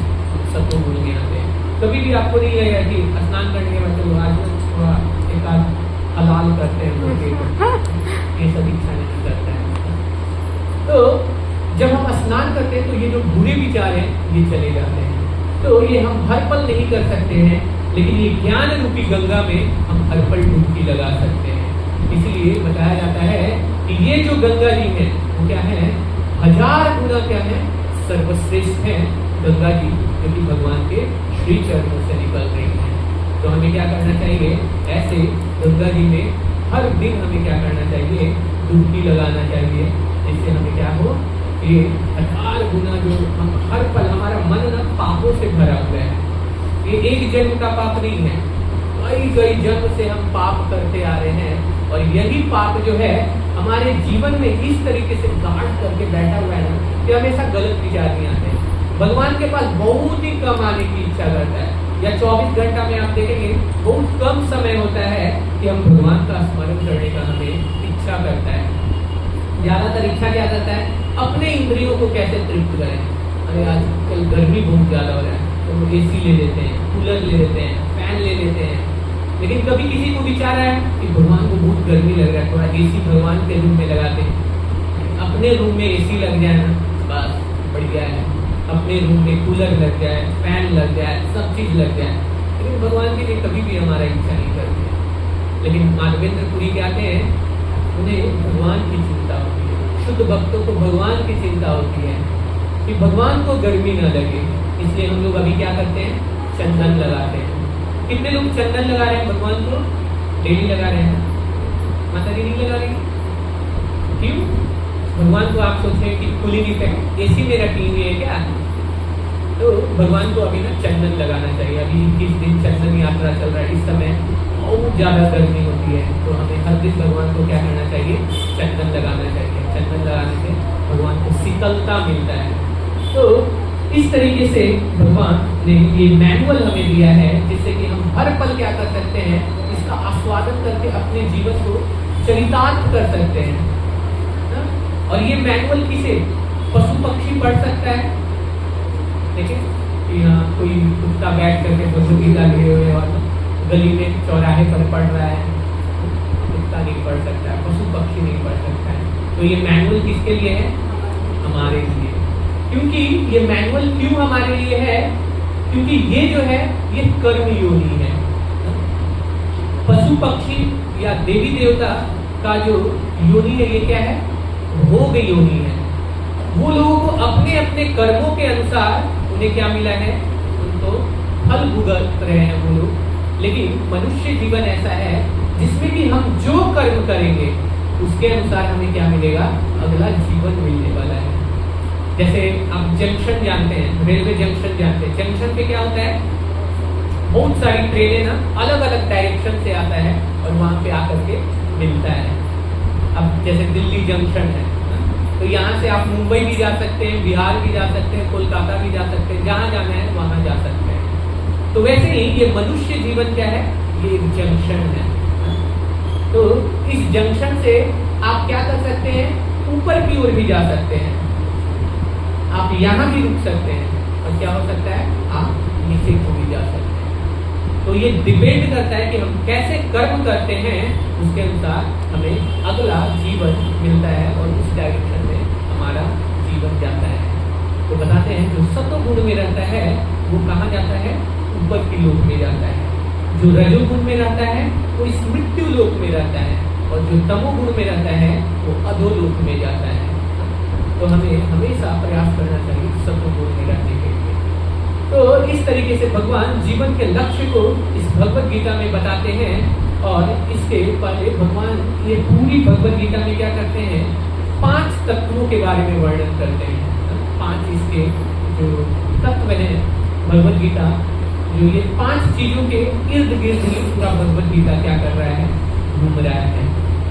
सतोगुण में आते हैं। कभी भी आपको नहीं लगेगा कि स्नान करने के बाद चलो आज थोड़ा एक आध हलाल करते हैं, ये सब इच्छा नहीं करता है। तो जब हम स्नान करते हैं तो ये जो बुरे विचार हैं ये चले जाते हैं। तो ये हम हर पल नहीं कर सकते हैं, लेकिन ये ज्ञान रूपी गंगा में हम हर पल डुबकी लगा सकते हैं। इसलिए बताया जाता है कि ये जो गंगा जी है वो क्या है? 1000 गुना क्या है? सर्वश्रेष्ठ है गंगा जी, जो कि भगवान के श्री चरणों से निकल रही है। तो हमें क्या करना चाहिए? ऐसे गंगा जी में हर दिन हमें क्या करना चाहिए? डुबकी लगाना चाहिए, जिससे हमें क्या हो, ये 1000 गुना जो हम हर पल, हमारा मन ना पापों से भरा हुआ है। ये एक जन्म का पाप नहीं है, कई जन्म से हम पाप करते आ रहे हैं। और यही पाप जो है हमारे जीवन में इस तरीके से गांठ करके बैठा हुआ है ना, कि हमेशा गलत विचार नहीं आते हैं। भगवान के पास बहुत ही कम आने की इच्छा करता है, या 24 घंटा में आप देखेंगे बहुत कम समय होता है कि हम भगवान का स्मरण करने का हमें इच्छा करता है। ज्यादातर इच्छा क्या करता है? अपने इंद्रियों को कैसे तृप्त करें। अरे आजकल गर्मी बहुत ज्यादा हो रहा है तो AC ले लेते हैं, कूलर ले लेते हैं, फैन ले लेते हैं। लेकिन कभी किसी को विचार आया कि भगवान को बहुत गर्मी लग रहा है, थोड़ा AC भगवान के रूम में लगाते हैं। अपने रूम में AC लग जाए ना, बस बढ़िया है। अपने रूम में कूलर लग जाए, फैन लग जाए, सब चीज लग जाए। लेकिन भगवान के लिए कभी भी हमारा इच्छा नहीं करती है। लेकिन माधवेंद्र पुरी कहते हैं, उन्हें भगवान की चिंता होती है। शुद्ध भक्तों को भगवान की चिंता होती है कि भगवान को गर्मी न लगे। इसलिए हम लोग अभी क्या करते हैं? चंदन लगाते हैं। कितने लोग चंदन लगा रहे हैं भगवान को? डेली लगा रहे हैं। माता जी नहीं लगा रही, क्यों? भगवान को आप सोचें कि कूलिंग इफेक्ट AC में रखी हुई है क्या? तो भगवान को अभी ना चंदन लगाना चाहिए। अभी 21 दिन चंदन यात्रा चल रहा है, इस समय बहुत ज्यादा गर्मी होती है, तो हमें हर दिन भगवान को क्या करना चाहिए? चंदन लगाना चाहिए। चंदन लगाने से भगवान को शीतलता मिलता है। तो इस तरीके से भगवान ने ये मैनुअल हमें दिया है, जिससे कि हम हर पल क्या कर सकते हैं? इसका आस्वादन करके अपने जीवन को चरितार्थ कर सकते हैं। और ये मैनुअल किसे? पशु पक्षी पढ़ सकता है। देखिए कि हाँ कोई कुत्ता बैठ करके भगवद गीता लिए हुए और गली में चौराहे पर पढ़ रहा है, कुत्ता नहीं पढ़ सकता है, पशु पक्षी नहीं पढ़ सकता है। तो ये मैनुअल किसके लिए है? हमारे लिए। क्योंकि ये मैनुअल क्यों हमारे लिए है? क्योंकि ये जो है ये कर्म योनि है। पशु पक्षी या देवी देवता का जो योनि है ये क्या है? भोग योनि है। वो लोगों को अपने अपने कर्मों के अनुसार उन्हें क्या मिला है? उनको फल भुगत रहे हैं वो लोग। लेकिन मनुष्य जीवन ऐसा है जिसमें कि हम जो कर्म करेंगे उसके अनुसार हमें क्या मिलेगा? अगला जीवन मिलने वाला है। जैसे आप जंक्शन जानते हैं, रेलवे जंक्शन जानते हैं, जंक्शन पे क्या होता है? बहुत सारी ट्रेनें ना अलग अलग डायरेक्शन से आता है और वहां पे आकर के मिलता है। अब जैसे दिल्ली जंक्शन है तो यहाँ से आप मुंबई भी जा सकते हैं, बिहार भी जा सकते हैं, कोलकाता भी जा सकते हैं, जहाँ जाना है वहां जा सकते हैं। तो वैसे ही ये मनुष्य जीवन क्या है? ये एक जंक्शन है। तो इस जंक्शन से आप क्या कर सकते हैं? ऊपर की ओर भी जा सकते हैं, आप यहाँ भी रुक सकते हैं और क्या हो सकता है? आप नीचे को भी जा सकते हैं। तो ये डिपेंड करता है कि हम कैसे कर्म करते हैं, उसके अनुसार हमें अगला जीवन मिलता है और उस डायरेक्शन में हमारा जीवन जाता है। तो बताते हैं जो सत्वगुण में रहता है वो कहाँ जाता है? ऊपर की लोक में जाता है। जो रजोगुण में रहता है वो इस मृत्यु लोक में रहता है और जो तमोगुण में रहता है वो अधोलोक में जाता है। तो हमें हमेशा प्रयास करना चाहिए सत्वगुण में रहने के लिए। तो इस तरीके से भगवान जीवन के लक्ष्य को इस भगवत गीता में बताते हैं और इसके पहले भगवान ये पूरी भगवत गीता में क्या करते हैं? 5 तत्वों के बारे में वर्णन करते हैं। 5 इसके जो तत्व हैं भगवत गीता, जो ये 5 चीजों के इर्द गिर्द ही पूरा भगवत गीता क्या कर रहा है? घूम रहा है।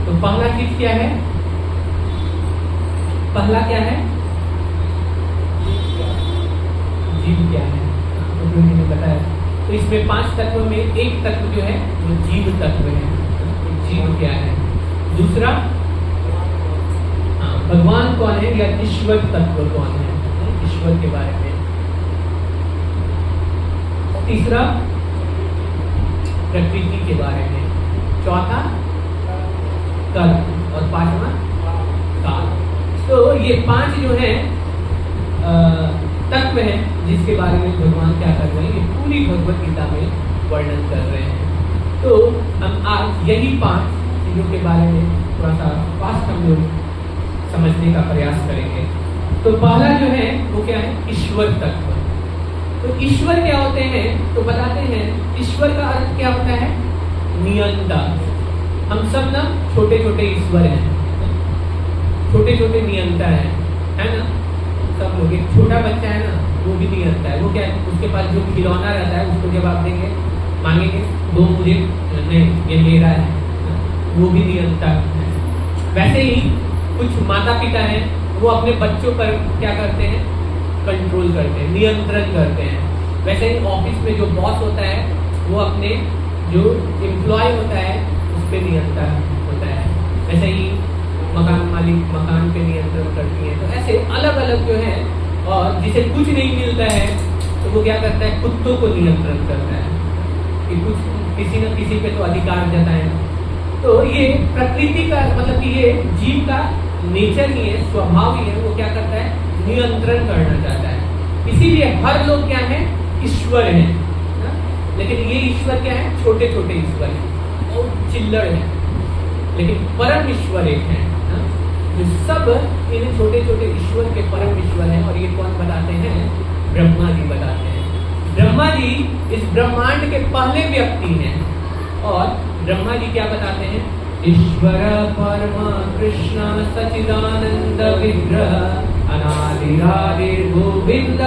तो पहला चीज क्या है? पहला क्या है? जीव क्या है? तो जो मैंने बताया, तो इसमें 5 तत्व में एक तत्व जो है वो जीव तत्व है। जीव क्या है? दूसरा भगवान कौन है या ईश्वर तत्व कौन है? ईश्वर के बारे में। तीसरा प्रकृति के बारे में। चौथा कर्म और 5वां काल। तो ये 5 जो है तत्व हैं जिसके बारे में भगवान क्या कर रहे हैं? ये पूरी भगवत गीता में वर्णन कर रहे हैं। तो हम आज यही 5 चीजों के बारे में थोड़ा सा फास्ट हम लोग समझने का प्रयास करेंगे। तो पहला जो है वो क्या है? ईश्वर तत्व। तो ईश्वर क्या होते हैं? तो बताते हैं ईश्वर का अर्थ क्या होता है? नियंता। हम सब ना छोटे छोटे ईश्वर हैं, छोटे छोटे नियंता है ना? सब लोग। एक छोटा बच्चा है ना, वो भी नियंता है। वो क्या है? उसके पास जो खिलौना रहता है उसको जब आप देंगे, मांगेंगे, दो मुझे, नहीं ये मेरा है, वो भी नियंता है। वैसे ही कुछ माता पिता हैं, वो अपने बच्चों पर क्या करते हैं? कंट्रोल करते हैं, नियंत्रण करते हैं। वैसे ही ऑफिस में जो बॉस होता है वो अपने जो एम्प्लॉय होता है उस पर नियंत्रण होता है। वैसे ही मकान मालिक मकान पे नियंत्रण करती है। तो ऐसे अलग अलग जो है, और जिसे कुछ नहीं मिलता है तो वो क्या करता है? कुत्तों को नियंत्रण करता है कि कुछ किसी न किसी पे तो अधिकार जताए। तो ये प्रकृति का मतलब कि ये जीव का नेचर ही है, स्वभाव ही है। वो क्या करता है? नियंत्रण करना चाहता है। इसीलिए हर लोग क्या है? ईश्वर है। लेकिन ये ईश्वर क्या है? छोटे छोटे ईश्वर है और चिल्लड़ है। लेकिन परम ईश्वर एक है जो सब इन छोटे छोटे ईश्वर के परम ईश्वर हैं। और ये कौन बताते हैं? ब्रह्मा जी बताते हैं। ब्रह्मा जी इस ब्रह्मांड के पहले व्यक्ति हैं। और ब्रह्मा जी क्या बताते हैं? ईश्वर परम कृष्ण सच्चिदानंद विग्रह अनादिरादिर गोविंद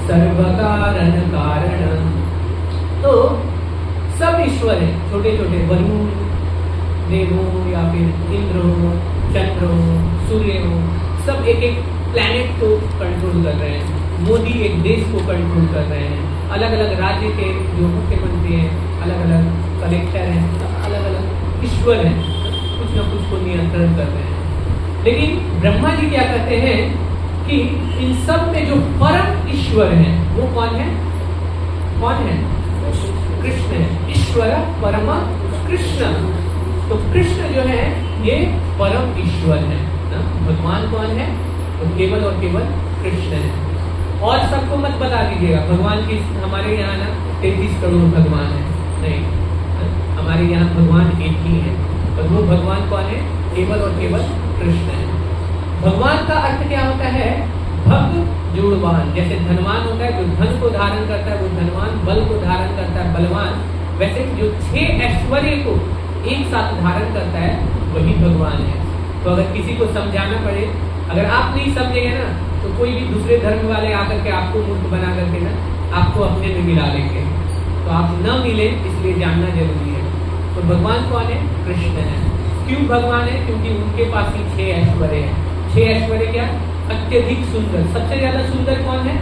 सर्व कारण कारण। तो सब ईश्वर हैं, छोटे छोटे, वरुण देव हो या फिर इंद्र हो, चंद्र हो, सूर्य हो, सब एक एक प्लैनेट को कंट्रोल कर रहे हैं। मोदी एक देश को कंट्रोल कर रहे हैं। अलग अलग राज्य के जो मुख्यमंत्री हैं, अलग अलग कलेक्टर हैं, अलग अलग ईश्वर हैं, कुछ न कुछ को नियंत्रण कर रहे हैं। लेकिन ब्रह्मा जी क्या कहते हैं कि इन सब में जो परम ईश्वर है वो कौन है? कौन है? कृष्ण है। ईश्वर परम कृष्ण। तो कृष्ण जो है ये परम ईश्वर है ना। भगवान कौन है? तो केवल और केवल कृष्ण है। और सबको मत बता दीजिएगा भगवान की, हमारे यहाँ ना 33 करोड़ भगवान है, नहीं, हमारे यहाँ भगवान एक ही है। और वो भगवान कौन है? केवल और केवल कृष्ण है। भगवान का अर्थ क्या होता है? भक्त जुड़वान। जैसे धनवान होता है, जो धन को धारण करता है वो धनवान, बल को धारण करता है बलवान, वैसे जो 6 ऐश्वर्य को एक साथ धारण करता है वही भगवान है। तो अगर किसी को समझाना पड़े, अगर आप नहीं समझेंगे ना तो कोई भी दूसरे धर्म वाले आकर के आपको मूर्ख बना करके ना आपको अपने में मिला लेंगे। तो आप न मिले इसलिए जानना जरूरी है। तो भगवान कौन है? कृष्ण है। क्यों भगवान है? क्योंकि उनके पास ही 6 ऐश्वर्य है। 6 ऐश्वर्य क्या? अत्यधिक सुंदर। सबसे ज्यादा सुंदर कौन है?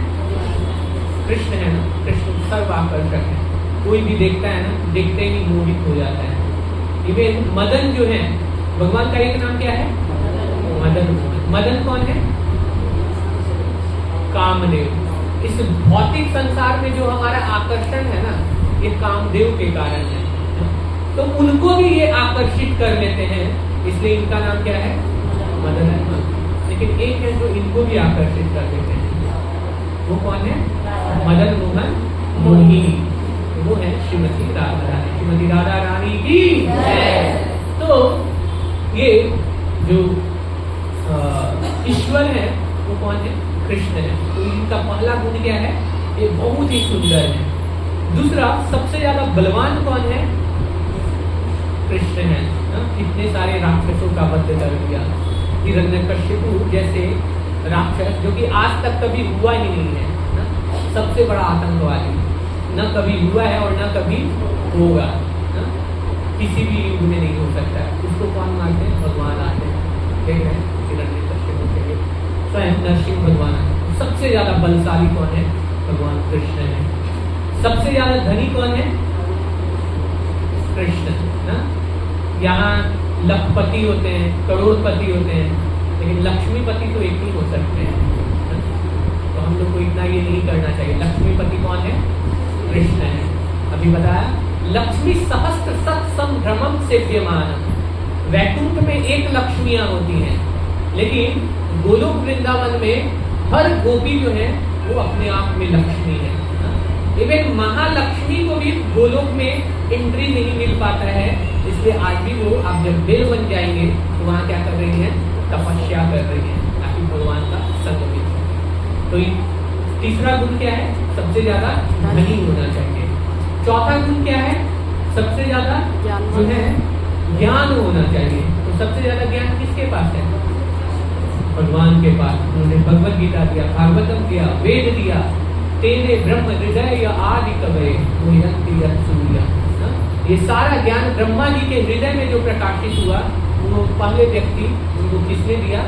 कृष्ण है ना। कृष्ण सर्व आकर्षक है, कोई भी देखता है ना देखते ही मोहित हो जाता है। इवन मदन जो है, भगवान का एक नाम क्या है? मदन। मदन कौन है? कामदेव। इस भौतिक संसार में जो हमारा आकर्षण है ना ये कामदेव के कारण है। तो उनको भी ये आकर्षित कर लेते हैं, इसलिए इनका नाम क्या है? मदन है। लेकिन एक है जो इनको भी आकर्षित कर देते हैं, वो कौन है? मदन मोहन मोहिनी। वो है श्रीमती राधा रानी। श्रीमती राधा रानी की जय। तो ये जो ईश्वर है वो कौन है? कृष्ण है। तो इनका पहला गुण क्या है? ये बहुत ही सुंदर है। दूसरा, सबसे ज्यादा बलवान कौन है? कृष्ण है। कितने सारे राक्षसों का वध कर दिया। हिरण्यकश्यपु जैसे राक्षस जो कि आज तक कभी हुआ ही नहीं है ना? सबसे बड़ा आतंकवादी, न कभी हुआ है और न कभी होगा ना? किसी भी युग में नहीं हो सकता है। उसको कौन मारते हैं? भगवान आते हैं। देख रहे हैं हिरण्यकश्यपु के लिए स्वयं नरसिंह भगवान है। सबसे ज्यादा बलशाली कौन है? भगवान कृष्ण है। सबसे ज्यादा धनी कौन है? कृष्ण ना। यहाँ लखपति होते हैं, करोड़पति होते हैं, लेकिन लक्ष्मीपति तो एक ही हो सकते हैं ना? तो हम लोग को इतना ये नहीं करना चाहिए। लक्ष्मीपति कौन है? कृष्ण है। अभी बताया, लक्ष्मी सहस्त्र सत संभ्रमम सेव्यमान। वैकुंठ में एक लक्ष्मियां होती हैं, लेकिन गोलोक वृंदावन में हर गोपी जो है वो अपने आप में लक्ष्मी है। इवन महालक्ष्मी को भी गोलोक में एंट्री नहीं मिल पाता है, इसलिए आज भी वो, आप जब बेल बन जाएंगे तो वहाँ क्या कर रही है? तपस्या कर रही है ताकि भगवान का संग मिल सके। तो तीसरा गुण क्या है? सबसे ज्यादा धनी होना चाहिए। चौथा गुण क्या है? सबसे ज्यादा जो है ज्ञान होना चाहिए। तो सबसे ज्यादा ज्ञान किसके पास है? भगवान के पास। उन्होंने भगवत गीता दिया, भागवतम दिया, वेद दिया। तेरे ब्रह्म हृदय आदि कवये सूर्य। ये सारा ज्ञान ब्रह्मा जी के हृदय में जो प्रकाशित हुआ वो पहले व्यक्ति उनको किसने दिया?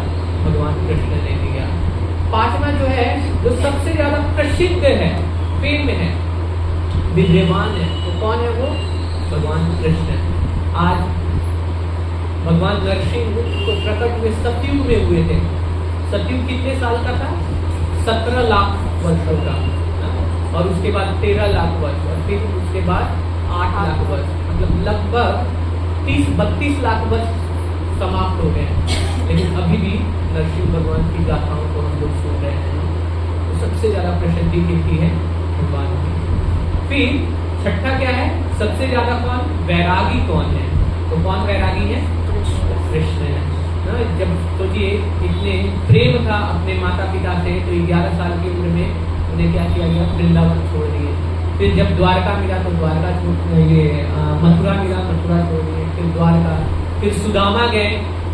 भगवान कृष्ण ने दिया। पांचवा जो है जो सबसे ज्यादा प्रसिद्ध है, फेम है, विद्यमान है, तो कौन है वो? भगवान कृष्ण। आज भगवान नरसिंह को प्रकट हुए सतयुग में हुए थे। सतयुग कितने साल का था? 17 लाख वर्षों का। और उसके बाद 13 लाख वर्ष, और फिर उसके बाद 8 लाख वर्ष, मतलब लगभग 30-32 लाख वर्ष समाप्त हो गए। लेकिन अभी भी नरसिंह भगवान की गाथाओं को हम लोग सुन रहे हैं। तो सबसे ज्यादा प्रसिद्धि किसकी है? भगवान की। फिर छठा क्या है? सबसे ज्यादा कौन? वैरागी कौन है? तो कौन वैरागी है? कृष्ण है ना। जब सोचिए इतने प्रेम था अपने माता पिता से, तो 11 साल की उम्र में उन्हें क्या किया गया? वृंदावन छोड़ दिए। फिर जब द्वारका मिला तो द्वारका छोड़, ये मथुरा मिला, मथुरा छोड़ दिए। फिर द्वारका, फिर सुदामा गए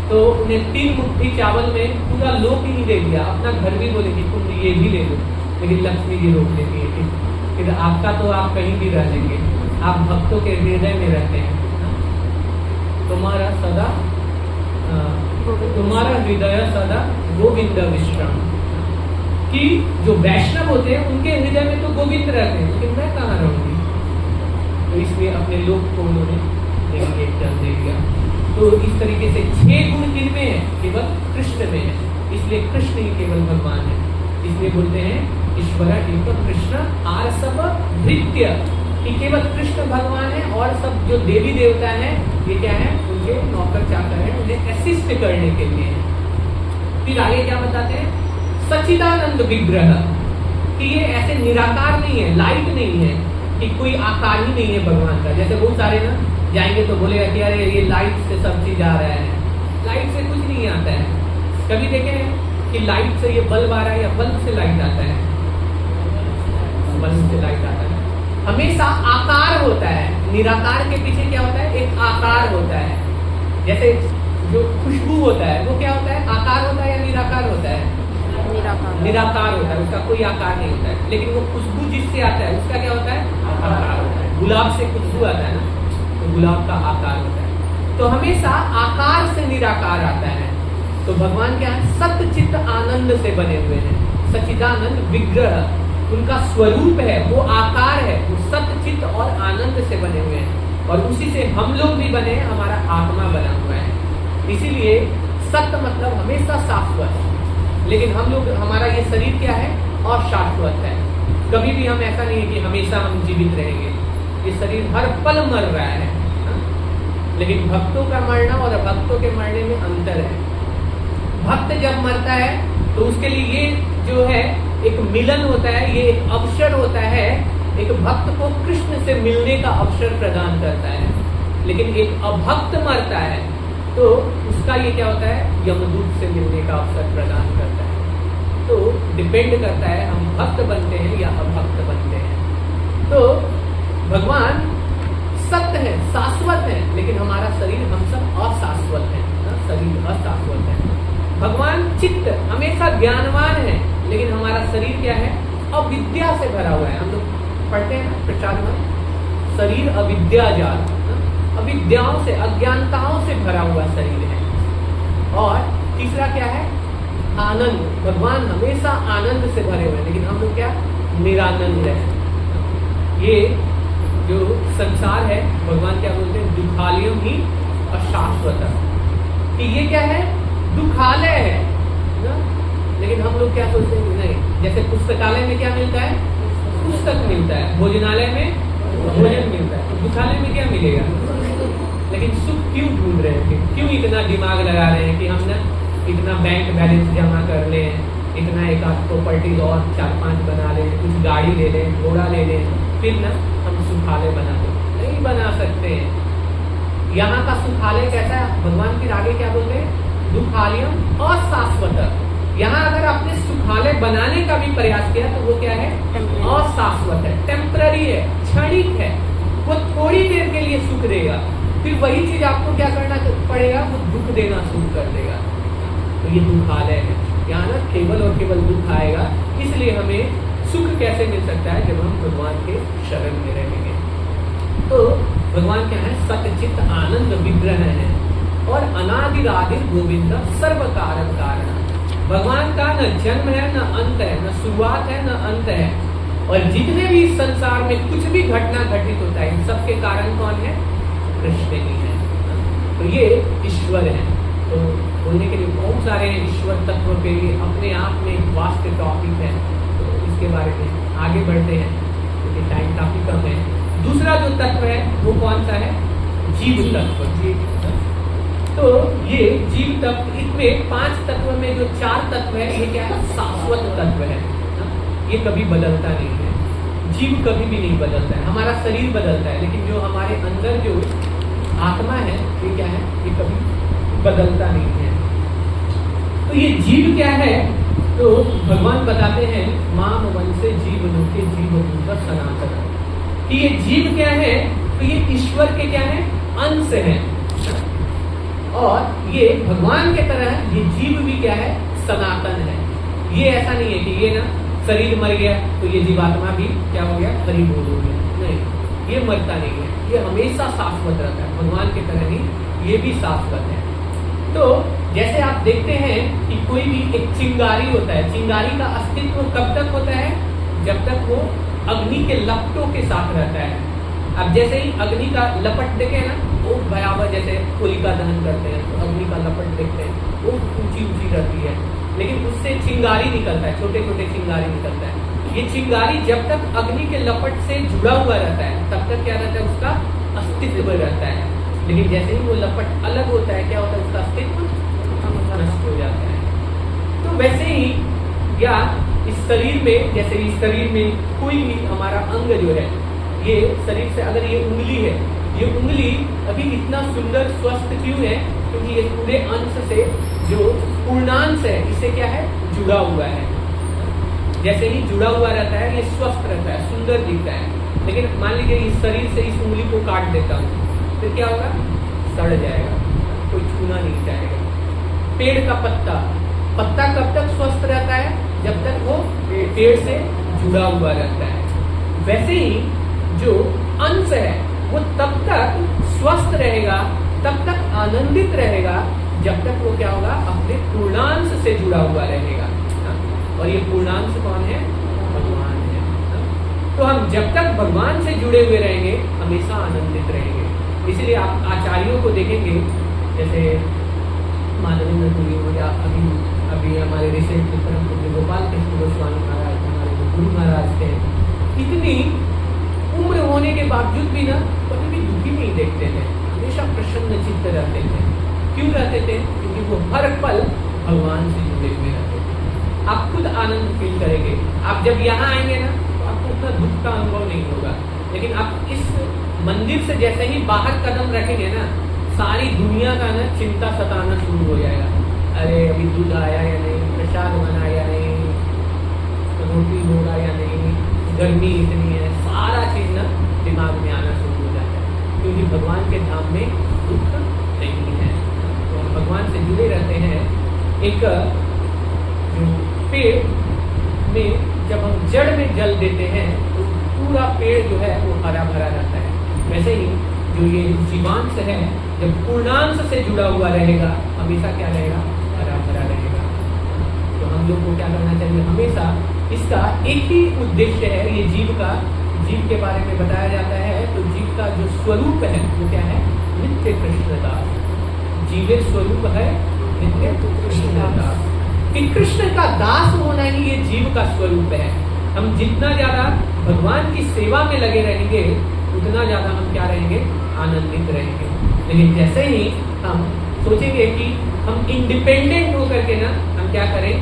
तो उन्हें 3 मुट्ठी चावल में पूरा लोक ही दे दिया। अपना घर भी बोले कि तुम ये भी ले लो, लेकिन लक्ष्मी जी रोक देती है। फिर आपका तो आप कहीं भी रह लेंगे, आप भक्तों के हृदय में रहते हैं। तुम्हारा सदा तुम्हारा हृदय सदा गोविंद विश्राम। कि जो वैष्णव होते हैं उनके हृदय में तो गोविंद रहते हैं, लेकिन मैं कहाँ रहूंगी? तो इसलिए अपने लोक को उन्होंने जन्म दे दिया। तो इस तरीके से 6 गुण किनमें है? केवल कृष्ण में है। इसलिए कृष्ण ही केवल भगवान है। इसलिए बोलते हैं ईश्वर एक कृष्ण आर सब भृत्य, कि केवल कृष्ण भगवान है और सब जो देवी देवता है ये क्या है? उनका उनके नौकर चाकर हैं, उन्हें असिस्ट करने के लिए हैं। फिर आगे क्या बताते हैं, सच्चिदानंद विग्रह, कि ये ऐसे निराकार नहीं है, लाइट नहीं है, कि कोई आकार ही नहीं है भगवान का। जैसे बहुत सारे ना जाएंगे तो बोलेगा कि अरे ये लाइट से सब चीज आ रहा है, लाइट से कुछ नहीं आता है। कभी देखे हैं कि लाइट से ये बल्ब आ रहा है या बल्ब से लाइट आता है? बल्ब से लाइट आता है। हमेशा आकार होता है, निराकार के पीछे क्या होता है, एक आकार होता है। जैसे जो खुशबू होता है वो क्या होता है, आकार होता है या निराकार होता है? निराकार होता है, उसका कोई आकार नहीं होता है। लेकिन वो खुशबू जिससे आता है उसका क्या होता है, आकार होता है। गुलाब से खुशबू आता है ना, तो गुलाब का आकार होता है। तो हमेशा आकार से निराकार आता है। तो भगवान क्या है, सत्य चित्त आनंद से बने हुए हैं। सच्चिदानंद विग्रह उनका स्वरूप है, वो आकार है, वो सत्य चित्त और आनंद से बने हुए हैं। और उसी से हम लोग भी बने हैं, हमारा आत्मा बना हुआ है। इसीलिए सत्य मतलब हमेशा शाश्वत, लेकिन हम लोग, हमारा ये शरीर क्या है, अशाश्वत है। कभी भी हम ऐसा नहीं है कि हमेशा हम जीवित रहेंगे। ये शरीर हर पल मर रहा है। लेकिन भक्तों का मरना और अभक्तों के मरने में अंतर है। भक्त जब मरता है तो उसके लिए ये जो है एक मिलन होता है, ये एक अवसर होता है, एक भक्त को कृष्ण से मिलने का अवसर प्रदान करता है। लेकिन एक अभक्त मरता है तो उसका ये क्या होता है, यमदूत से मिलने का अवसर प्रदान करता है। तो डिपेंड करता है हम भक्त बनते हैं या अभक्त बनते हैं। तो भगवान सत्य है, शाश्वत है, लेकिन हमारा शरीर, हम सब अशाश्वत है, शरीर अशाश्वत है। भगवान चित्त हमेशा ज्ञानवान है, लेकिन हमारा शरीर क्या है, अविद्या से भरा हुआ है। हम लोग पढ़ते हैं ना प्रचार में, शरीर अविद्या जाल, अविद्याओं से, अज्ञानताओं से भरा हुआ शरीर है। और तीसरा क्या है, आनंद। भगवान हमेशा आनंद से भरे हुए हैं, लेकिन हम लोग क्या, निरानंद है। ये जो संसार है, भगवान क्या बोलते हैं, दुखालयम ही अशाश्वत, कि ये क्या है, दुखालय है ना? लेकिन हम लोग क्या सोचते हैं, नहीं, जैसे पुस्तकालय में क्या मिलता है, पुस्तक मिलता है, भोजनालय में भोजन मिलता है, तो दुखालय में क्या मिलेगा। लेकिन सुख क्यों ढूंढ रहे हैं, क्यों इतना दिमाग लगा रहे हैं कि हम ना इतना बैंक बैलेंस जमा कर लें, इतना एक आध प्रॉपर्टीज और 4-5 बना लें, कुछ गाड़ी ले लें, घोड़ा ले लें, फिर ना हम सुखालय बना लें। नहीं बना सकते हैं। यहाँ का सुखालय कैसा है, भगवान फिर आगे क्या बोलते हैं, दुखालयम अशाश्वत। यहाँ अगर आपने सुखालय बनाने का भी प्रयास किया तो वो क्या है, अशाश्वत है, टेम्पररी है, क्षणिक है, वो थोड़ी देर के लिए सुख देगा, फिर वही चीज आपको क्या करना पड़ेगा, वो दुख देना शुरू कर देगा। तो ये दुखालय है, यहाँ ना केवल और केवल दुख आएगा। इसलिए हमें सुख कैसे मिल सकता है, जब हम भगवान के शरण में रहेंगे। तो भगवान क्या है, सच्चित आनंद विग्रह है और अनादिरादि गोविंद सर्व कारण कारण। भगवान का न जन्म है, न अंत है, न शुरुआत है, न अंत है। और जितने भी संसार में कुछ भी घटना घटित होता है, इन सबके कारण कौन है, कृष्ण ही है। तो ये ईश्वर है। तो बोलने के लिए बहुत सारे ईश्वर तत्व के लिए अपने आप में एक वास्ट टॉपिक है। तो इसके बारे में आगे बढ़ते हैं, क्योंकि टाइम काफी कम है। दूसरा जो तत्व है वो कौन सा है, जीव तत्व। तो ये जीव तत्व, इसमें 5 तत्व में जो 4 तत्व है, ये क्या है, शाश्वत तत्व है। ये कभी बदलता नहीं है। जीव कभी भी नहीं बदलता है, हमारा शरीर बदलता है, लेकिन जो हमारे अंदर जो आत्मा है, ये क्या है, ये कभी बदलता नहीं है। तो ये जीव क्या है, तो भगवान बताते हैं, माम वंशे जीव लोके जीव भूत सनातन, कि ये जीव क्या है, तो ये ईश्वर के क्या है, अंश है। और ये भगवान के तरह ये जीव भी क्या है, सनातन है। ये ऐसा नहीं है कि ये ना शरीर मर गया तो ये जीवात्मा भी क्या हो गया, परिभूत हो गया। नहीं, ये मरता नहीं है, ये हमेशा शाश्वत रहता है। भगवान के तरह ही ये भी शाश्वत है। तो जैसे आप देखते हैं कि कोई भी एक चिंगारी होता है, चिंगारी का अस्तित्व कब तक होता है, जब तक वो अग्नि के लपटों के साथ रहता है। अब जैसे ही अग्नि का लपट देखे ना, वो भयावह, जैसे होलिका दहन करते हैं तो अग्नि का लपट देखते हैं, वो ऊंची ऊंची रहती है, लेकिन उससे चिंगारी निकलता है, छोटे छोटे चिंगारी निकलता है। ये चिंगारी जब तक अग्नि के लपट से जुड़ा हुआ रहता है, तब तक क्या रहता है, उसका अस्तित्व रहता है। लेकिन जैसे ही वो लपट अलग होता है, क्या होता है, उसका अस्तित्व नष्ट हो जाता है। तो वैसे ही या इस शरीर में, जैसे इस शरीर में कोई भी हमारा अंग जो है, ये शरीर से अगर ये उंगली है, ये उंगली अभी इतना सुंदर स्वस्थ क्यों है? क्योंकि ये पूरे अंश से जो पूर्णांश है, इससे क्या है, जुड़ा हुआ है। जैसे ही जुड़ा हुआ रहता है, ये स्वस्थ रहता है, सुंदर दिखता है। लेकिन मान लीजिए इस शरीर से इस उंगली को काट देता हूँ, फिर क्या होगा, सड़ जाएगा, कोई छूना नहीं चाहेगा। पेड़ का पत्ता, पत्ता कब तक स्वस्थ रहता है? जब तक वो पेड़ से जुड़ा हुआ रहता है। वैसे ही जो अंश है वो तब तक स्वस्थ रहेगा, तब तक आनंदित रहेगा, जब तक वो क्या होगा, अपने पूर्णांश से जुड़ा हुआ रहेगा। और ये पूर्णांश कौन है? भगवान है। तो हम जब तक भगवान से जुड़े हुए रहेंगे, हमेशा आनंदित रहेंगे। इसलिए आप आचार्यों को देखेंगे, जैसे माधवेंद्र पुरी हो गया, अभी हमारे रिसेंट परम पूज्य गोपाल कृष्ण गोस्वामी महाराज, हमारे जो गुरु महाराज थे, इतनी उम्र होने के बावजूद भी ना कभी भी दुखी नहीं देखते थे, हमेशा प्रसन्न चित्त रहते थे। क्यों रहते थे? क्योंकि वो हर पल भगवान से जुड़े हुए रहते थे। आप खुद आनंद फील करेंगे। आप जब यहाँ आएंगे ना, तो आपको उतना दुख का अनुभव नहीं होगा। लेकिन आप इस मंदिर से जैसे ही बाहर कदम रखेंगे ना, सारी दुनिया का ना चिंता सताना शुरू हो जाएगा। अरे अभी दूध आया या नहीं, प्रसाद बना या नहीं, रोटी होगा या नहीं, गर्मी इतनी है, सारा चीज ना दिमाग में आना शुरू हो जाता है। क्योंकि भगवान के धाम में दुख नहीं है। तो हम भगवान से जुड़े रहते हैं। एक जो पेड़ में जब हम जड़ में जल देते हैं, तो पूरा पेड़ जो है वो हरा भरा रहता है। वैसे ही जो ये जीवांश है, जब पूर्णांश से जुड़ा हुआ रहेगा, हमेशा क्या रहेगा, हरा भरा रहेगा। तो हम लोग को क्या करना चाहिए, हमेशा इसका एक ही उद्देश्य है, ये जीव का, जीव के बारे में बताया जाता है। तो जीव का जो स्वरूप है वो क्या है, नित्य कृष्णदास। जीवेर स्वरूप है नित्य कृष्णदास। कि कृष्ण का दास होना ही ये जीव का स्वरूप है। हम जितना ज्यादा भगवान की सेवा में लगे रहेंगे, उतना ज्यादा हम क्या रहेंगे, आनंदित रहेंगे। लेकिन जैसे ही हम सोचेंगे कि हम इंडिपेंडेंट होकर के ना हम क्या करें,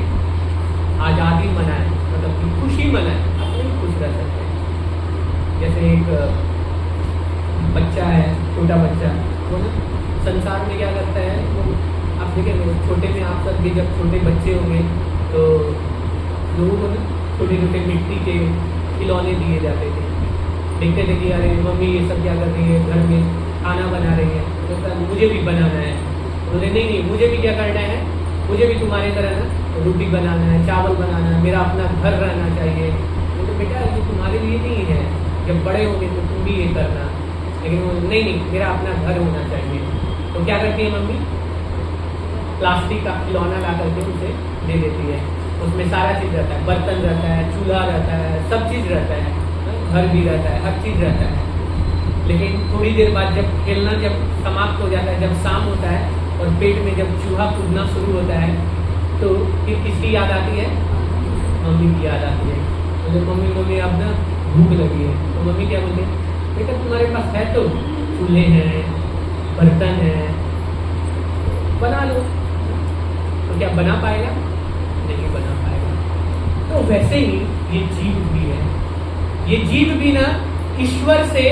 आजादी मनाएं, मतलब कि खुशी मनाएं, अपने खुश रह सकते हैं। जैसे एक बच्चा है, छोटा बच्चा, वो ना संसार में क्या करता है, वो आप देखेंगे छोटे में, आप सब भी जब छोटे बच्चे होंगे तो लोगों को ना छोटे छोटे मिट्टी के खिलौने दिए जाते थे। देखते थे कि अरे मम्मी ये सब क्या कर रही है, घर में खाना बना रही है, तो मुझे भी बनाना है। बोले नहीं नहीं, मुझे भी क्या करना है, मुझे भी तुम्हारी तरह ना रोटी बनाना है, चावल बनाना है, मेरा अपना घर रहना चाहिए। तो बेटा ये तुम्हारे लिए नहीं है, जब बड़े होंगे तो तुम भी ये करना। लेकिन वो नहीं नहीं, मेरा अपना घर होना चाहिए। तो क्या करती है मम्मी, प्लास्टिक का खिलौना ला करके उसे दे देती है। उसमें सारा चीज़ रहता है, बर्तन रहता है, चूल्हा रहता है, सब चीज़ रहता है, घर भी रहता है, हर चीज़ रहता है। लेकिन थोड़ी देर बाद जब खेलना जब समाप्त हो जाता है, जब शाम होता है और पेट में जब चूहा कूदना शुरू होता है, तो फिर किसकी याद आती है, मम्मी की याद आती है। तो जब मम्मी मम्मी अब ना भूख लगी है, तो मम्मी क्या बोलते हैं, बेटा तुम्हारे पास है तो चूल्हे हैं, बर्तन हैं, बना लो। तो क्या बना पाएगा, नहीं बना पाएगा। तो वैसे ही ये जीव भी है, ये जीव भी ना ईश्वर से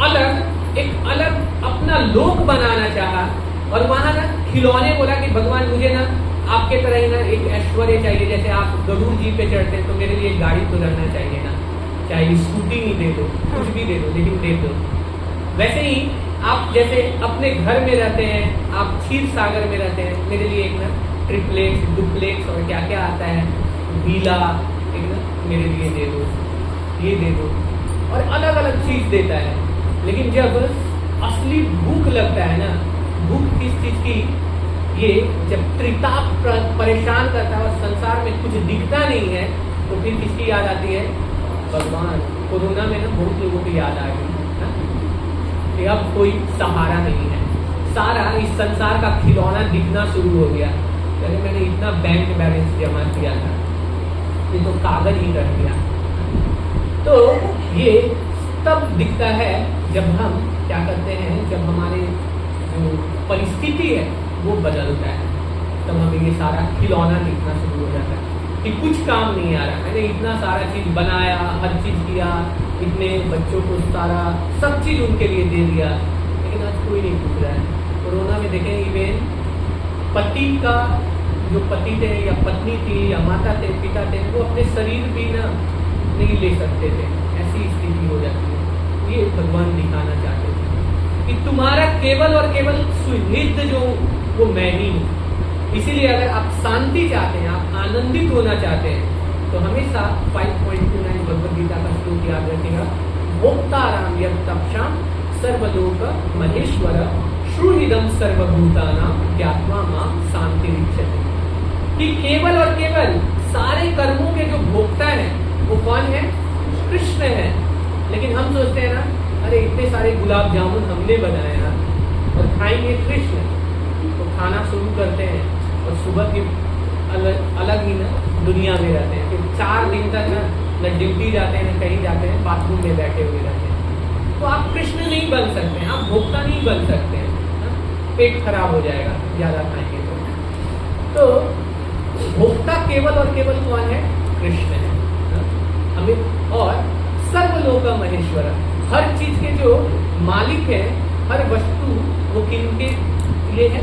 अलग एक अलग अपना लोक बनाना चाहा, और वहां ना खिलौने बोला कि भगवान मुझे ना आपके तरह ही ना एक ऐश्वर्य चाहिए। जैसे आप गरुड़ जी पे चढ़ते हैं तो मेरे लिए एक गाड़ी तो रहना चाहिए ना, चाहे स्कूटी ही दे दो, कुछ भी दे दो, लेकिन दे दो। वैसे ही आप जैसे अपने घर में रहते हैं, आप क्षीर सागर में रहते हैं, मेरे लिए एक ना ट्रिप्लेक्स, डुप्लेक्स और क्या क्या आता है, वीला, एक ना मेरे लिए दे दो, ये दे दो, और अलग अलग चीज देता है। लेकिन जब असली भूख लगता है ना, भूख किस चीज की, ये जब त्रिताप परेशान करता है और संसार में कुछ दिखता नहीं है, तो फिर किसकी याद आती है, भगवान। कोरोना में ना बहुत लोगों की याद आ गई कि अब कोई सहारा नहीं है, सारा इस संसार का खिलौना दिखना शुरू हो गया। अरे मैंने इतना बैंक बैलेंस जमा किया था, ये तो कागज ही रह गया। तो ये तब दिखता है जब हम क्या करते हैं, जब हमारे जो परिस्थिति है वो बदलता है, तब हमें ये सारा खिलौना दिखना शुरू हो जाता है कि कुछ काम नहीं आ रहा। मैंने इतना सारा चीज़ बनाया, हर चीज़ किया, इतने बच्चों को सारा सब चीज़ उनके लिए दे दिया, लेकिन आज कोई नहीं पूछ रहा है। कोरोना में देखें इवेन पति का जो पति थे या पत्नी थी या माता थे पिता थे, वो अपने शरीर भी ना नहीं ले सकते थे, ऐसी स्थिति हो जाती है। ये भगवान दिखाना चाहते थे कि तुम्हारा केवल और केवल सुहृद जो वो मैं ही हूँ। इसीलिए अगर आप शांति चाहते हैं, आप आनंदित होना चाहते हैं, तो हमेशा 5.29 भगवद गीता का श्लोक याद रखिएगा, भोक्ताराम यत् तपसाम सर्वलोक महेश्वर श्रुहिदम सर्वभूतानां ज्ञात्वा मां शांतिरिच्छति। कि केवल और केवल सारे कर्मों के जो भोक्ता हैं वो कौन है? कृष्ण है। लेकिन हम सोचते हैं ना, अरे इतने सारे गुलाब जामुन हमने बनाए ना और खाएंगे कृष्ण, तो खाना शुरू करते हैं और सुबह के अलग ही ना दुनिया में रहते हैं। फिर 4 दिन तक न ड्यूटी जाते हैं, न कहीं जाते हैं, बाथरूम में बैठे हुए रहते हैं। तो आप कृष्ण नहीं बन सकते हैं, आप भोक्ता नहीं बन सकते हैं, पेट खराब हो जाएगा ज्यादा खाएंगे तो भोक्ता केवल और केवल कौन है? कृष्ण है। हमें और सर्वलोक महेश्वर, हर चीज के जो मालिक है, हर वस्तु वो किनके लिए है?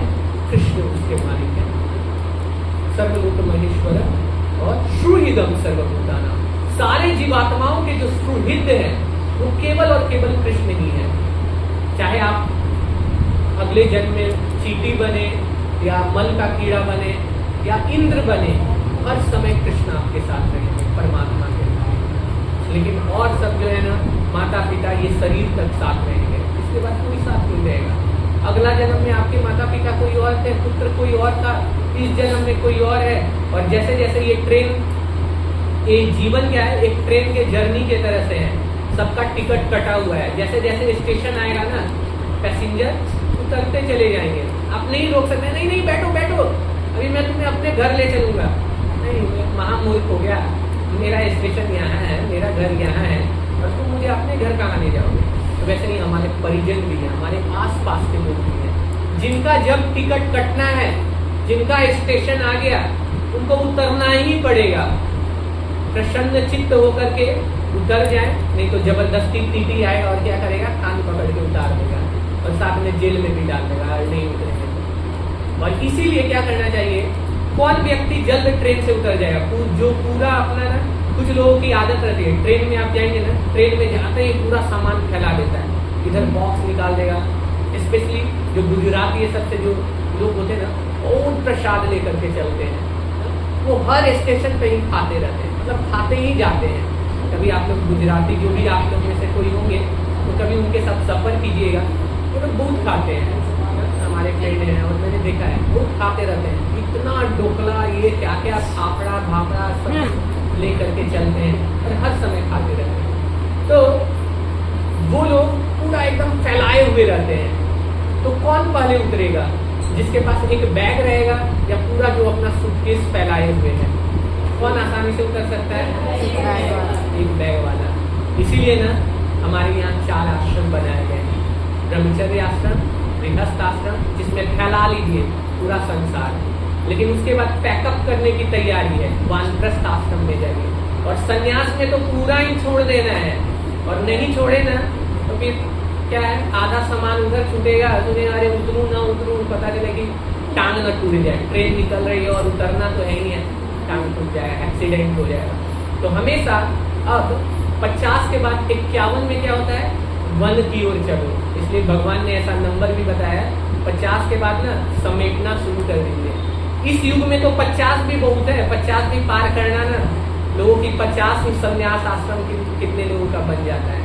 कृष्ण उसके मालिक है। सर्वलोक महेश्वर और सुहृदम सर्वभूतानां, सारे जीवात्माओं के जो सुहृद है वो केवल और केवल कृष्ण ही है। चाहे आप अगले जन्म में चींटी बने या मल का कीड़ा बने या इंद्र बने, हर समय कृष्ण आपके साथ रहेंगे, परमात्मा के साथ। लेकिन और सब जो है ना, माता पिता ये शरीर तक साथ रहेंगे, इसके बाद कोई साथ नहीं रहेगा। अगला जन्म में आपके माता पिता कोई और थे, पुत्र कोई और था, इस जन्म में कोई और है। और जैसे जैसे ये ट्रेन, ये जीवन क्या है? एक ट्रेन के जर्नी के तरह से है, सबका टिकट कटा हुआ है। जैसे जैसे स्टेशन आएगा ना, पैसेंजर उतरते चले जाएंगे। आप नहीं रोक सकते, नहीं नहीं बैठो बैठो, अभी मैं तुम्हें अपने घर ले चलूंगा। नहीं, महामूर्ख हो गया, मेरा स्टेशन यहाँ है, मेरा घर यहाँ है और तुम मुझे अपने घर कहाँ ले जाओगे? तो वैसे नहीं, हमारे परिजन भी हैं, हमारे आसपास के लोग भी हैं, जिनका जब टिकट कटना है, जिनका स्टेशन आ गया, उनको उतरना ही पड़ेगा। प्रसन्न चित्त होकर के उतर जाए, नहीं तो जबरदस्ती टीटी आएगा और क्या करेगा? कान पकड़ के उतार देगा और साथ में जेल में भी डाल देगा, नहीं उतरेंगे। और इसीलिए क्या करना चाहिए? कौन व्यक्ति जल्द ट्रेन से उतर जाएगा? जो पूरा अपना ना, कुछ लोगों की आदत रहती है, ट्रेन में आप जाएंगे ना, ट्रेन में जाते ही पूरा सामान फैला देता है, इधर बॉक्स निकाल देगा। स्पेशली जो गुजराती ये सबसे जो लोग होते हैं ना, और प्रसाद लेकर के चलते हैं, वो हर स्टेशन पे ही खाते रहते हैं, मतलब खाते ही जाते हैं। कभी आप लोग गुजराती जो भी आप लोग में से कोई होंगे तो कभी उनके साथ सफर कीजिएगा, वो लोग बहुत खाते हैं। हमारे फ्रेंड हैं और मैंने देखा है, वो खाते रहते हैं, इतना ढोकला, ये क्या क्या फाफड़ा भापड़ा सब लेकर के चलते हैं और हर समय खाते रहते हैं। तो वो लोग पूरा एकदम फैलाए हुए रहते हैं। तो कौन पहले उतरेगा? जिसके पास एक बैग रहेगा या पूरा जो अपना सूटकेस फैलाए हुए है? कौन आसानी से उतर सकता है? एक बैग वाला। इसीलिए ना हमारे यहाँ 4 आश्रम बनाए गए हैं, ब्रह्मचर्य आश्रम, गृहस्थ आश्रम, जिसमें फैला लीजिए पूरा संसार, लेकिन उसके बाद पैकअप करने की तैयारी है, वानप्रस्थ आश्रम में जाइए। और संन्यास में तो पूरा ही छोड़ देना है, और नहीं छोड़े ना तो फिर क्या है, आधा सामान उधर छूटेगा, तुझे अरे उतरूं ना उतरूं, पता चले कि टांग न टूट जाए, ट्रेन निकल रही है और उतरना तो है ही है, टांग टूट जाएगा, एक्सीडेंट हो जाएगा। तो हमेशा अब 50 के बाद 51 में क्या होता है? वन की ओर चलो। इसलिए भगवान ने ऐसा नंबर भी बताया, 50 के बाद ना समेटना शुरू कर देंगे। इस युग में तो 50 भी बहुत है, 50 भी पार करना ना, लोगों की 50 संन्यास आश्रम कितने लोगों का बन जाता है।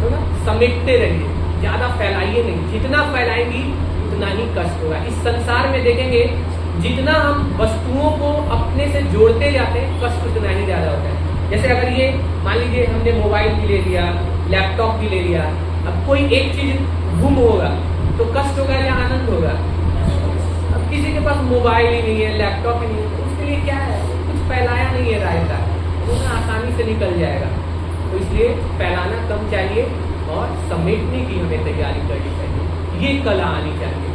तो ना समेटते रहिए, ज्यादा फैलाइए नहीं, जितना फैलाएंगी उतना ही कष्ट होगा। इस संसार में देखेंगे, जितना हम वस्तुओं को अपने से जोड़ते जाते हैं, कष्ट उतना ही ज्यादा होता है। जैसे अगर ये मान लीजिए हमने मोबाइल भी ले लिया, लैपटॉप भी ले लिया, अब कोई एक चीज गुम होगा तो कष्ट होगा या आनंद होगा? अब किसी के पास मोबाइल ही नहीं है, लैपटॉप ही नहीं है, तो उसके लिए क्या है, कुछ फैलाया नहीं है रायता, वो ना आसानी से निकल जाएगा। तो इसलिए फैलाना कम चाहिए और समेटने की हमें तैयारी करनी चाहिए, ये कला आनी चाहिए।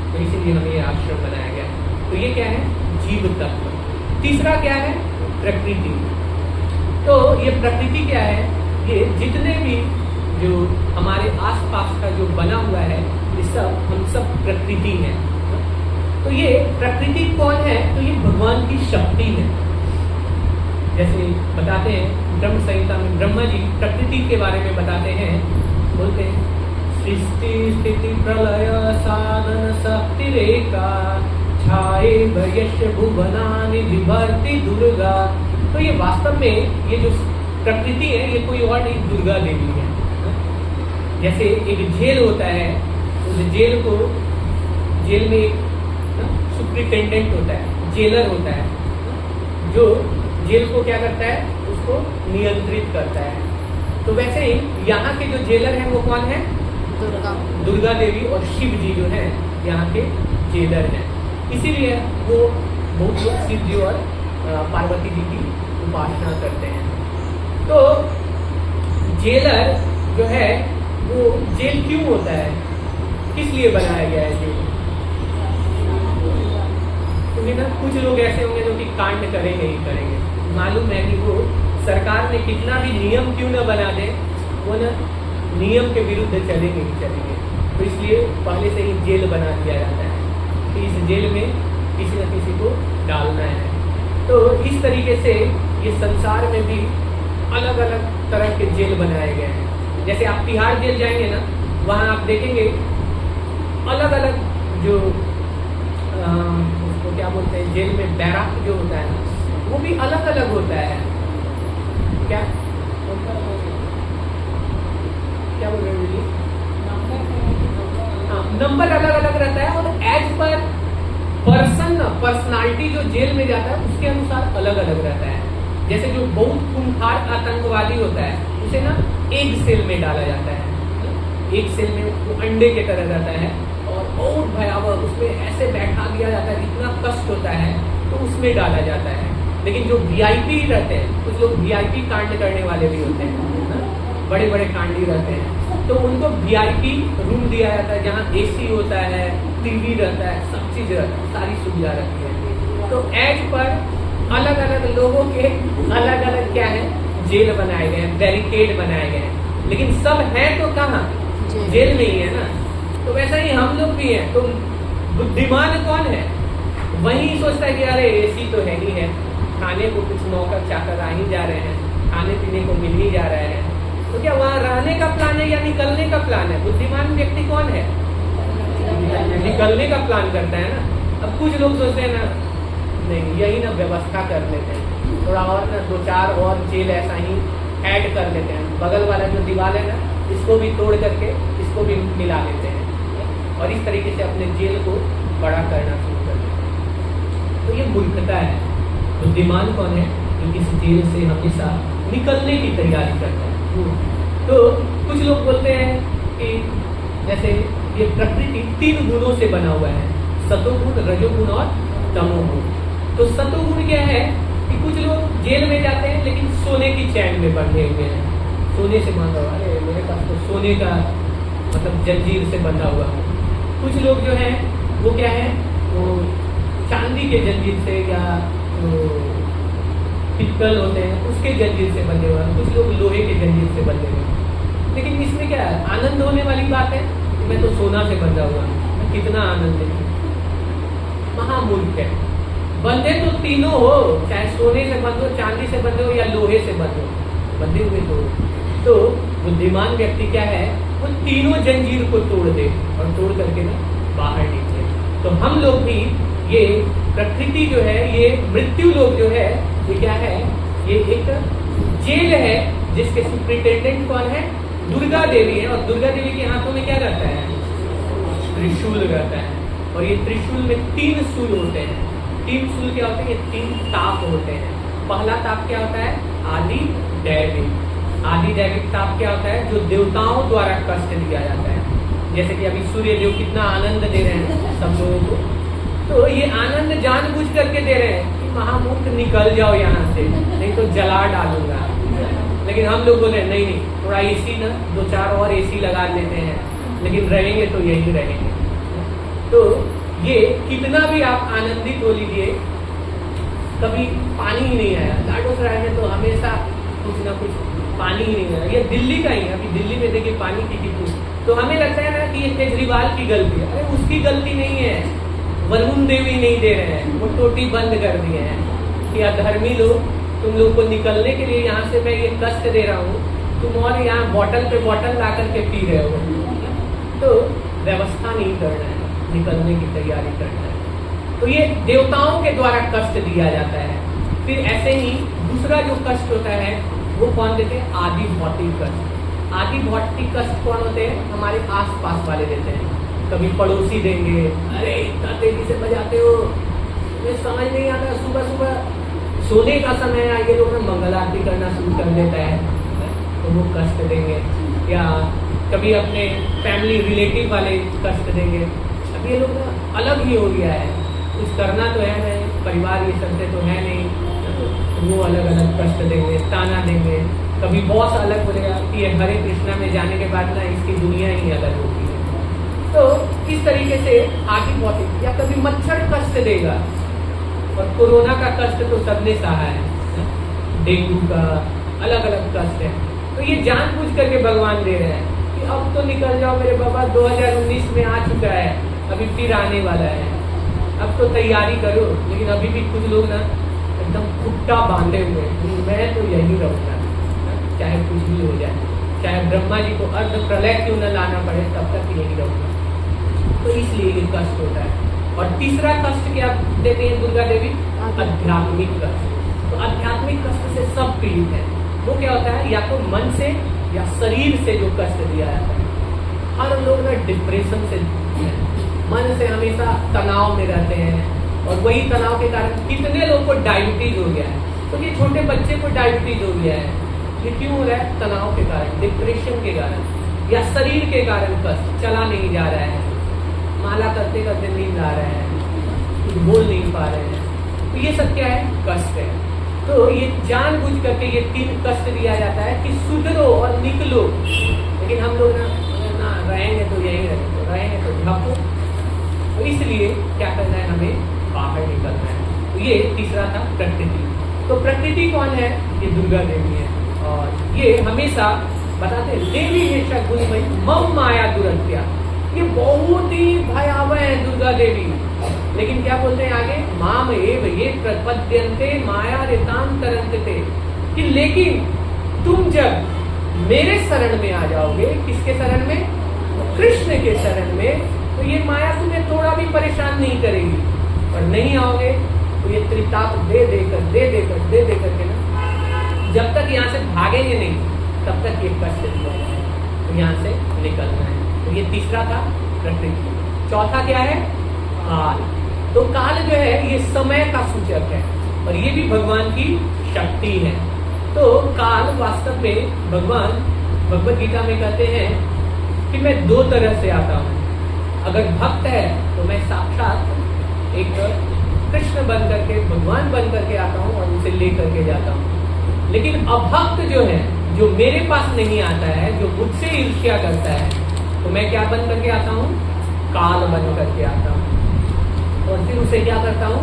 तो इसीलिए हमें ये आश्रम बनाया गया है। तो ये क्या है? जीव तत्व। तीसरा क्या है? प्रकृति। तो ये प्रकृति क्या है? ये जितने भी जो हमारे आसपास का जो बना हुआ है, ये सब हम सब प्रकृति हैं। तो ये प्रकृति कौन है? तो ये भगवान की शक्ति है। जैसे बताते हैं ब्रह्म संहिता में, ब्रह्मा जी प्रकृति के बारे में बताते हैं, बोलते हैं सृष्टि स्थिति प्रलय साधन शक्ति रेखा छाए भयश भुवनानि विभर्ति दुर्गा। तो ये वास्तव में ये जो प्रकृति है ये कोई और नहीं, दुर्गा देवी है। जैसे एक जेल होता है, उस जेल को, जेल में एक सुप्रिटेंडेंट होता है, जेलर होता है, जो जेल को क्या करता है? उसको नियंत्रित करता है। तो वैसे ही यहाँ के जो जेलर हैं वो कौन है? दुर्गा। दुर्गा देवी और शिव जी जो है यहाँ के जेलर हैं। इसीलिए वो बहुत लोग शिव जी और पार्वती जी की उपासना करते हैं। तो जेलर जो है वो जेल क्यों होता है? किस लिए बनाया गया है जेल? क्योंकि ना कुछ लोग ऐसे होंगे जो कि कांड करेंगे ही करेंगे। मालूम है कि वो सरकार ने कितना भी नियम क्यों ना बना दे, वो ना नियम के विरुद्ध चलेंगे ही चलेंगे। तो इसलिए पहले से ही जेल बना दिया जाता है कि इस जेल में किसी न किसी को डालना है। तो इस तरीके से ये संसार में भी अलग अलग तरह के जेल बनाए गए हैं। जैसे आप तिहाड़ जेल जाएंगे ना, वहाँ आप देखेंगे अलग अलग जो उसको क्या बोलते हैं, जेल में बैराक जो होता है ना, वो भी अलग अलग होता है। क्या क्या बोल रहे हो जी? हाँ, नंबर अलग अलग रहता है और एज पर पर्सनालिटी जो जेल में जाता है उसके अनुसार अलग अलग रहता है। जैसे जो बहुत खूंखार आतंकवादी होता है उसे ना एक सेल में डाला जाता है, एक सेल में वो अंडे के तरह रहता है और बहुत भयावह, उसमें ऐसे बैठा दिया जाता है, इतना कष्ट होता है तो उसमें डाला जाता है। लेकिन जो वीआईपी रहते हैं, कुछ लोग वीआईपी कांड करने वाले भी होते हैं, बड़े बड़े कांडी रहते हैं, तो उनको वीआईपी रूम दिया जाता है जहाँ एसी होता है, टीवी रहता है, सब चीज रहता है, सारी सुविधा रहती है। तो एज पर अलग अलग लोगों के अलग अलग क्या है, जेल बनाए गए हैं, बैरिकेड बनाए गए हैं। लेकिन सब है तो कहाँ? जेल में ही है ना। तो वैसा ही हम लोग भी हैं। तो बुद्धिमान कौन है? वही सोचता है कि अरे एसी तो है ही है, खाने को कुछ नौकर चाकर आ ही जा रहे हैं, खाने पीने को मिल ही जा रहे हैं, तो क्या वहाँ रहने का प्लान है या निकलने का प्लान है? बुद्धिमान व्यक्ति कौन है? निकलने का प्लान करता है ना। अब कुछ लोग सोचते हैं ना, नहीं यही ना व्यवस्था कर लेते हैं, थोड़ा और ना 2-4 और जेल ऐसा ही ऐड कर लेते हैं, बगल वाला जो दीवार है ना इसको भी तोड़ करके इसको भी मिला लेते हैं और इस तरीके से अपने जेल को बड़ा करना शुरू कर देते हैं। तो ये मूर्खता है। बुद्धिमान कौन है? जो इस जेल से हमेशा निकलने की तैयारी करता है। तो कुछ लोग बोलते हैं कि जैसे ये प्रकृति 3 गुणों से बना हुआ है, सतोगुण, रजोगुण और तमोगुण। तो सतोगुण क्या है कि कुछ लोग जेल में जाते हैं लेकिन सोने की चैन में बंधे हुए हैं, सोने से बंधा हुआ, अरे मेरे पास तो सोने का मतलब जंजीर से बंधा हुआ है। कुछ लोग जो है वो क्या है, वो चांदी के जंजीर से या पित्तल होते हैं उसके जंजीर से बंधे हुए हैं, कुछ लोग लोहे के जंजीर से बंधे हुए हैं। लेकिन इसमें क्या है, आनंद होने वाली बात है कि मैं तो सोना से बंधा हुआ हूँ, कितना आनंद है। महामूर्ख है। बंधे तो तीनों हो, चाहे सोने से बंधो, चांदी से बंधे हो या लोहे से बंधो, बंधे हुए तो बुद्धिमान व्यक्ति क्या है, वो तीनों जंजीर को तोड़ दे और तोड़ करके ना बाहर निकले। तो हम लोग भी ये प्रकृति जो है, ये मृत्यु लोग जो है, ये क्या है, ये एक जेल है जिसके सुप्रिटेंडेंट कौन है? दुर्गा देवी है। और दुर्गा देवी के हाथों में क्या रहता है? त्रिशूल रहता है। और ये त्रिशूल में 3 शूल होते हैं। 3 शूल क्या होते हैं? ये 3 ताप होते हैं। पहला ताप क्या होता है? आदि दैविक। आदि दैविक ताप क्या होता है? जो देवताओं द्वारा कष्ट दिया जाता है। जैसे कि अभी सूर्य देव कितना आनंद दे रहे हैं सब लोगों को, तो ये आनंद जानबूझ करके दे रहे हैं कि महामूर्ख निकल जाओ यहाँ से, नहीं तो जला डालूंगा। लेकिन हम लोग बोले नहीं नहीं, थोड़ा एसी ना 2-4 और एसी लगा लेते हैं, लेकिन रहेंगे तो यही रहेंगे। तो ये कितना भी आप आनंदित हो लीजिए, कभी पानी ही नहीं आया। लाडोसराय में तो हमेशा कुछ ना कुछ पानी ही नहीं आया। ये दिल्ली का ही, अभी दिल्ली में देखिए पानी की कितनी, तो हमें लगता है ना कि ये केजरीवाल की गलती है। अरे उसकी गलती नहीं है, वरुण देव ही नहीं दे रहे हैं, वो टोटी बंद कर दिए हैं कि अधर्मी लोग, तुम लोग को निकलने के लिए यहाँ से मैं ये कष्ट दे रहा हूँ, तुम और यहाँ बॉटल पे बॉटल ला करके पी रहे हो। तो व्यवस्था नहीं करना है, निकलने की तैयारी करना है। तो ये देवताओं के द्वारा कष्ट दिया जाता है। फिर ऐसे ही दूसरा जो कष्ट होता है वो कौन देते हैं? आदि भौतिक कष्ट। आदि भौतिक कष्ट कौन होते हैं? हमारे आस पास वाले देते हैं। कभी पड़ोसी देंगे, अरे इतना तेजी से बजाते हो, तुम्हें समझ नहीं आता, सुबह सुबह सोने का समय है, ये लोग ना मंगल आरती करना शुरू कर देता है, तो वो कष्ट देंगे। या कभी अपने फैमिली रिलेटिव वाले कष्ट देंगे। अब ये लोग ना अलग ही हो गया है, कुछ करना तो है नहीं, परिवार ये सबसे तो है नहीं, तो वो अलग अलग कष्ट देंगे, ताना देंगे। कभी बॉस अलग बोलेगा कि ये हरे कृष्णा में जाने के बाद ना इसकी दुनिया ही अलग होती है। तो इस तरीके से आगे भौतिक, या कभी मच्छर कष्ट देगा। और कोरोना का कष्ट तो सबने सहा है, डेंगू का अलग अलग कष्ट है। तो ये जानबूझ करके भगवान दे रहे हैं कि अब तो निकल जाओ मेरे बाबा, 2019 में आ चुका है, अभी फिर आने वाला है, अब तो तैयारी करो। लेकिन अभी भी कुछ लोग ना एकदम खुट्टा बांधे हुए, मैं तो यही रहूँगा, चाहे कुछ भी हो जाए, चाहे ब्रह्मा जी को अर्ध प्रलय क्यों न लाना पड़े, तब तक यही रहूँगा। तो इसलिए ये कष्ट होता है। और तीसरा कष्ट क्या देते हैं दुर्गा देवी? आध्यात्मिक कष्ट। तो आध्यात्मिक कष्ट से सब पीड़ित है। वो क्या होता है? या तो मन से या शरीर से जो कष्ट दिया जाता है। हर लोग ना डिप्रेशन से, मन से हमेशा तनाव में रहते हैं, और वही तनाव के कारण कितने लोग को डायबिटीज हो गया है। तो ये छोटे बच्चे को डायबिटीज हो गया है, ये क्यों हो रहा है? तनाव के कारण, डिप्रेशन के कारण, या शरीर के कारण कष्ट, चला नहीं जा रहा है, माला करते करते नींद आ रहा है, कुछ बोल नहीं पा रहे हैं। तो ये सब क्या है? कष्ट है। तो ये जानबूझ करके ये 3 कष्ट दिया जाता है कि सुधरो और निकलो। लेकिन हम लोग ना रहेंगे तो यहीं रहेंगे तो ढको। तो इसलिए क्या करना है? हमें बाहर निकलना है। तो ये तीसरा था प्रकृति। तो प्रकृति कौन है? ये दुर्गा देवी है। और ये हमेशा बताते हैं देवी हमेशा गुणमयी मम माया दुरंत्या, ये बहुत ही भयावह है दुर्गा देवी। लेकिन क्या बोलते हैं आगे? माम एव ये प्रपद्यन्ते माया रेतांतरन्ते, कि लेकिन तुम जब मेरे शरण में आ जाओगे, किसके शरण में? कृष्ण के शरण में, तो ये माया तुम्हें थोड़ा भी परेशान नहीं करेगी। और नहीं आओगे तो ये त्रिताप दे देकर के ना, जब तक यहाँ से भागेंगे नहीं तब तक ये कष्ट दिया है। तो यहाँ से निकलना है। तो ये तीसरा था प्रकृति। चौथा क्या है? काल। तो काल जो है ये समय का सूचक है, और ये भी भगवान की शक्ति है। तो काल वास्तव में भगवान भगवद गीता में कहते हैं कि मैं 2 तरह से आता हूँ। अगर भक्त है तो मैं साक्षात एक कृष्ण बन करके, भगवान बन करके आता हूँ और उसे ले करके जाता हूँ। लेकिन अभक्त जो है, जो मेरे पास नहीं आता है, जो मुझसे ईर्ष्या करता है, तो मैं क्या बन करके आता हूँ? काल बन करके आता हूँ। और फिर उसे क्या करता हूँ?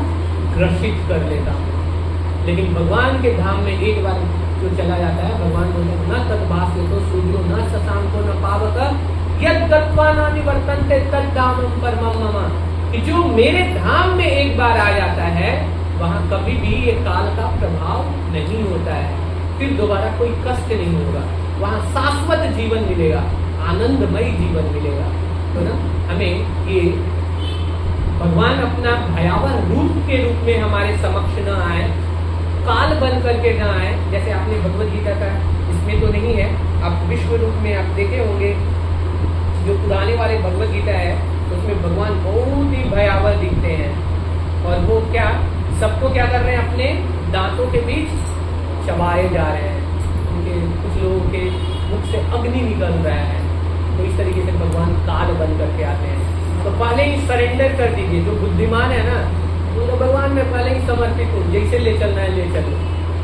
ग्रसित कर लेता हूँ। लेकिन भगवान के धाम में एक बार जो चला जाता है, भगवान बोलते हैं न तद्भास्य तो सूर्यो न शशांको न पावक यद गत्वा न निवर्तन्ते तद्धामं परमं मम, कि जो मेरे धाम में एक बार आ जाता है वहां कभी भी ये काल का प्रभाव नहीं होता है, फिर दोबारा कोई कष्ट नहीं होगा, वहां शाश्वत जीवन मिलेगा, आनंदमय जीवन मिलेगा। तो ना हमें ये भगवान अपना भयावह रूप के रूप में हमारे समक्ष न आए, काल बन करके न आए। जैसे आपने भगवद गीता का, इसमें तो नहीं है, आप विश्व रूप में आप देखे होंगे, जो पुराने वाले भगवद गीता है उसमें भगवान बहुत ही भयावह दिखते हैं। और वो क्या, सबको क्या कर रहे हैं? अपने दांतों के बीच चबाए जा रहे हैं, उनके कुछ लोगों के मुख से अग्नि निकल रहा है। तो इस तरीके से भगवान काल बन करके आते हैं। तो पहले ही सरेंडर कर दीजिए। जो बुद्धिमान है ना, तो भगवान में पहले ही समर्पित हो, जैसे ले चलना है ले चलो।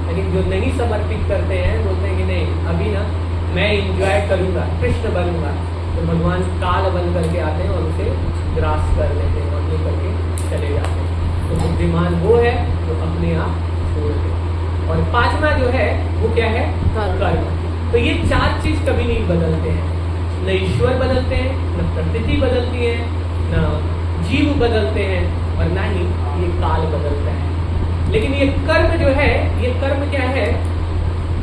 लेकिन जो नहीं समर्पित करते हैं, बोलते हैं कि नहीं अभी ना मैं इंजॉय करूंगा, कृष्ण बनूंगा, तो भगवान काल बन करके आते हैं और उसे ग्रास कर लेते हैं और ये छोड़ करके चले जाते हैं। तो बुद्धिमान वो है जो अपने आप छोड़ दे। और पांचवा जो है वो क्या है? कर्म। तो ये चार चीज कभी नहीं बदलते हैं, न ईश्वर बदलते हैं, न प्रकृति बदलती है, न जीव बदलते हैं, और ना ही ये काल बदलता है। लेकिन ये कर्म जो है, ये कर्म क्या है?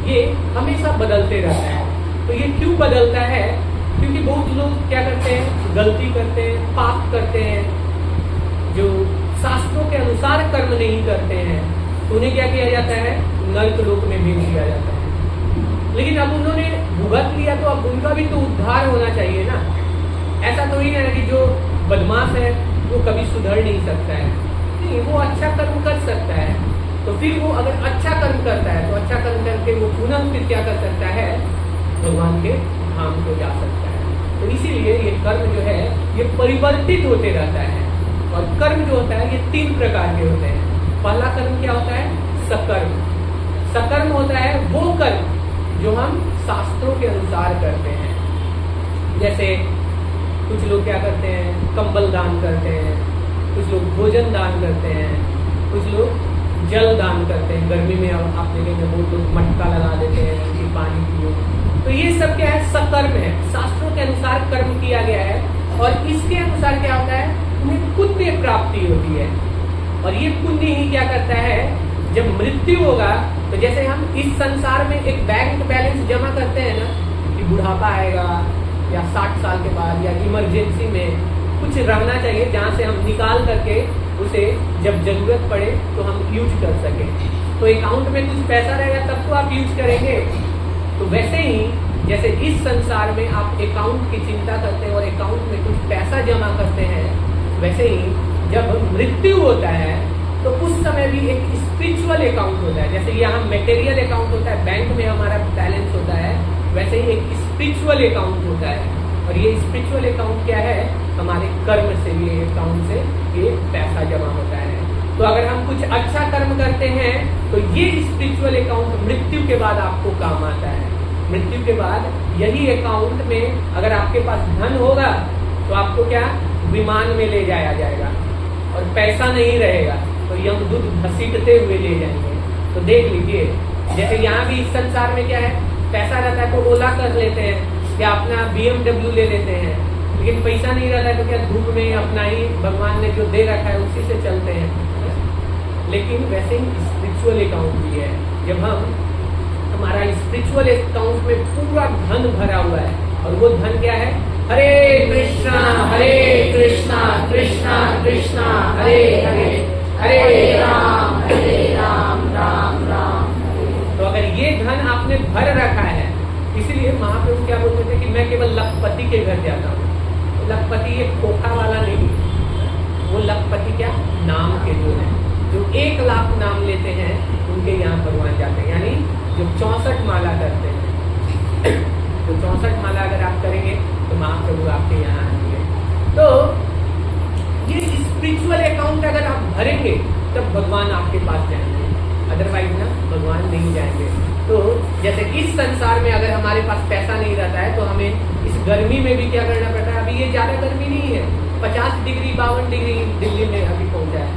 ये हमेशा बदलते रहता है। तो ये क्यों बदलता है? क्योंकि बहुत लोग क्या करते हैं? गलती करते हैं, पाप करते हैं, जो शास्त्रों के अनुसार कर्म नहीं करते हैं, तो उन्हें क्या किया जाता है? नरक लोक में भेज दिया जाता है। लेकिन अब उन्होंने भुगत लिया तो अब उनका भी तो उद्धार होना चाहिए ना। ऐसा तो ही है कि जो बदमाश है वो कभी सुधर नहीं सकता है, नहीं, वो अच्छा कर्म कर सकता है। तो फिर वो अगर अच्छा कर्म करता है तो अच्छा कर्म करके वो पुनः फिर क्या कर सकता है? भगवान के धाम को जा सकता है। तो इसीलिए ये कर्म जो है ये परिवर्तित होते रहता है। और कर्म जो होता है ये तीन प्रकार के होते हैं। पहला कर्म क्या होता है? सकर्म। सकर्म होता है वो कर्म जो हम शास्त्रों के अनुसार करते हैं। जैसे कुछ लोग क्या करते हैं? कंबल दान करते हैं, कुछ लोग भोजन दान करते हैं, कुछ लोग जल दान करते हैं। गर्मी में आप देखेंगे बहुत लोग मटका लगा देते हैं कि पानी पियो। तो ये सब क्या है? सकर्म है, शास्त्रों के अनुसार कर्म किया गया है। और इसके अनुसार क्या होता है? उन्हें पुण्य प्राप्ति होती है। और ये पुण्य ही क्या करता है? जब मृत्यु होगा तो जैसे हम इस संसार में एक बैंक बैलेंस जमा करते हैं ना, कि बुढ़ापा आएगा या 60 साल के बाद या इमरजेंसी में कुछ रहना चाहिए जहां से हम निकाल करके उसे जब जरूरत पड़े तो हम यूज कर सके। तो अकाउंट में कुछ पैसा रहेगा तब तो आप यूज करेंगे। तो वैसे ही जैसे इस संसार में आप अकाउंट की चिंता करते हैं और अकाउंट में कुछ पैसा जमा करते हैं, वैसे ही जब मृत्यु होता है तो उस समय भी एक स्पिरिचुअल अकाउंट होता है। जैसे यहाँ मटेरियल अकाउंट होता है, बैंक में हमारा बैलेंस होता है, वैसे ही एक स्पिरिचुअल अकाउंट होता है। और ये स्पिरिचुअल अकाउंट क्या है? हमारे कर्म से, ये अकाउंट से ये पैसा जमा होता है। तो अगर हम कुछ अच्छा कर्म करते हैं तो ये स्पिरिचुअल अकाउंट मृत्यु के बाद आपको काम आता है। मृत्यु के बाद यही अकाउंट में अगर आपके पास धन होगा तो आपको क्या? विमान में ले जाया जाएगा। और पैसा नहीं रहेगा तो यमदूत घसीटते हुए ले जाएंगे। तो देख लीजिए, जैसे यहाँ भी इस संसार में क्या है? पैसा रहता है तो ओला कर लेते हैं या अपना BMW ले लेते हैं। लेकिन पैसा नहीं रहता है तो क्या? धूप में अपना ही भगवान ने जो दे रखा है उसी से चलते हैं। लेकिन वैसे ही स्पिरिचुअल अकाउंट भी है। जब हमारा स्पिरिचुअल अकाउंट में पूरा धन भरा हुआ है, और वो धन क्या है? हरे कृष्णा कृष्णा कृष्णा हरे हरे, हरे राम राम राम। तो अगर ये धन आपने भर रखा है, इसीलिए महाप्रभु क्या बोलते थे कि मैं केवल लखपति के घर जाता हूँ। तो लखपति ये खोखा वाला नहीं, वो लखपति क्या? नाम के जो है, जो 1 लाख नाम लेते हैं उनके यहाँ भगवान जाते हैं। यानी जो 64 माला करते हैं, तो 64 माला अगर आप करेंगे तो महाप्रभु आपके यहाँ आएंगे। तो ये स्पिरिचुअल अकाउंट अगर आप भरेंगे तब भगवान आपके पास जाएंगे, अदरवाइज ना भगवान नहीं जाएंगे। तो जैसे इस संसार में अगर हमारे पास पैसा नहीं रहता है तो हमें इस गर्मी में भी क्या करना पड़ता है? अभी ये ज्यादा गर्मी नहीं है, 50 डिग्री 52 डिग्री दिल्ली में अभी पहुंचा है।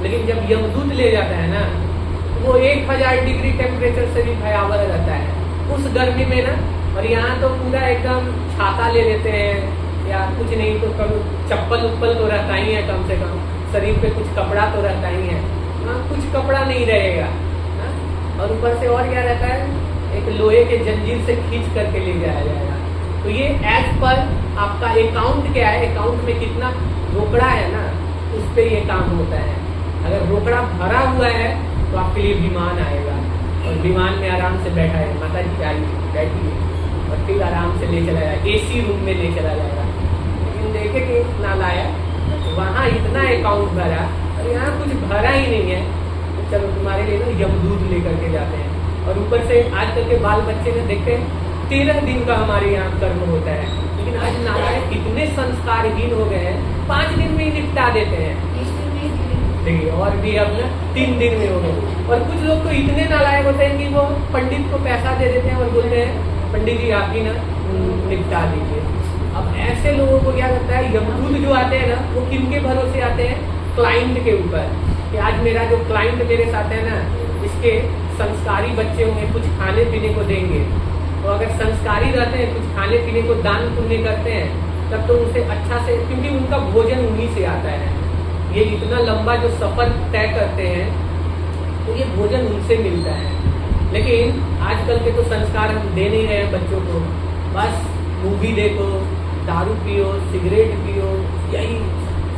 लेकिन जब यमदूत ले जाता है ना, वो 1000 डिग्री टेम्परेचर से भी भयावह रहता है उस गर्मी में ना। और यहाँ तो पूरा एकदम छाता ले लेते हैं, या कुछ नहीं तो कभी चप्पल उप्पल तो रहता ही है, कम से कम शरीर पे कुछ कपड़ा तो रहता ही है। हाँ, कुछ कपड़ा नहीं रहेगा। हाँ? और ऊपर से और क्या रहता है? एक लोहे के जंजीर से खींच करके ले जाया जाएगा। तो ये एज पर आपका अकाउंट क्या है, अकाउंट में कितना रोकड़ा है ना, उस पर ये काम होता है। अगर रोकड़ा भरा हुआ है तो आपके लिए विमान आएगा, और विमान में आराम से बैठा है, माता जी आइए बैठिए, और फिर आराम से ले चला जाएगा, AC रूम में ले चला जाएगा। लेकिन देखे कि नालायक वहाँ इतना अकाउंट भरा और यहाँ कुछ भरा ही नहीं है, तो चलो तुम्हारे लिए ना यमदूत लेकर के जाते हैं। और ऊपर से आजकल के बाल बच्चे ने देखते हैं 13 दिन का हमारे यहाँ कर्म होता है, लेकिन आज नालायक इतने संस्कारहीन हो गए हैं, 5 दिन में ही निपटा देते हैं। देखिए, और भी अब ना 3 दिन में हो गए। और कुछ लोग तो इतने नालायक होते हैं कि वो पंडित को पैसा दे देते हैं और बोलते हैं पंडित जी आप ही ना निपटा दीजिए। अब ऐसे लोगों को क्या लगता है, यमदूत जो आते हैं ना, वो किनके भरोसे आते हैं? क्लाइंट के ऊपर, कि आज मेरा जो क्लाइंट मेरे साथ है ना, इसके संस्कारी बच्चे होंगे, कुछ खाने पीने को देंगे। तो अगर संस्कारी रहते हैं, कुछ खाने पीने को दान पुण्य करते हैं, तब तो उनसे अच्छा से, क्योंकि उनका भोजन उन्हीं से आता है। ये इतना लंबा जो सफर तय करते हैं, तो ये भोजन उनसे मिलता है। लेकिन आजकल के तो संस्कार हम दे नहीं रहे हैं बच्चों को, बस मूवी देखो, दारू पियो, सिगरेट पियो, यही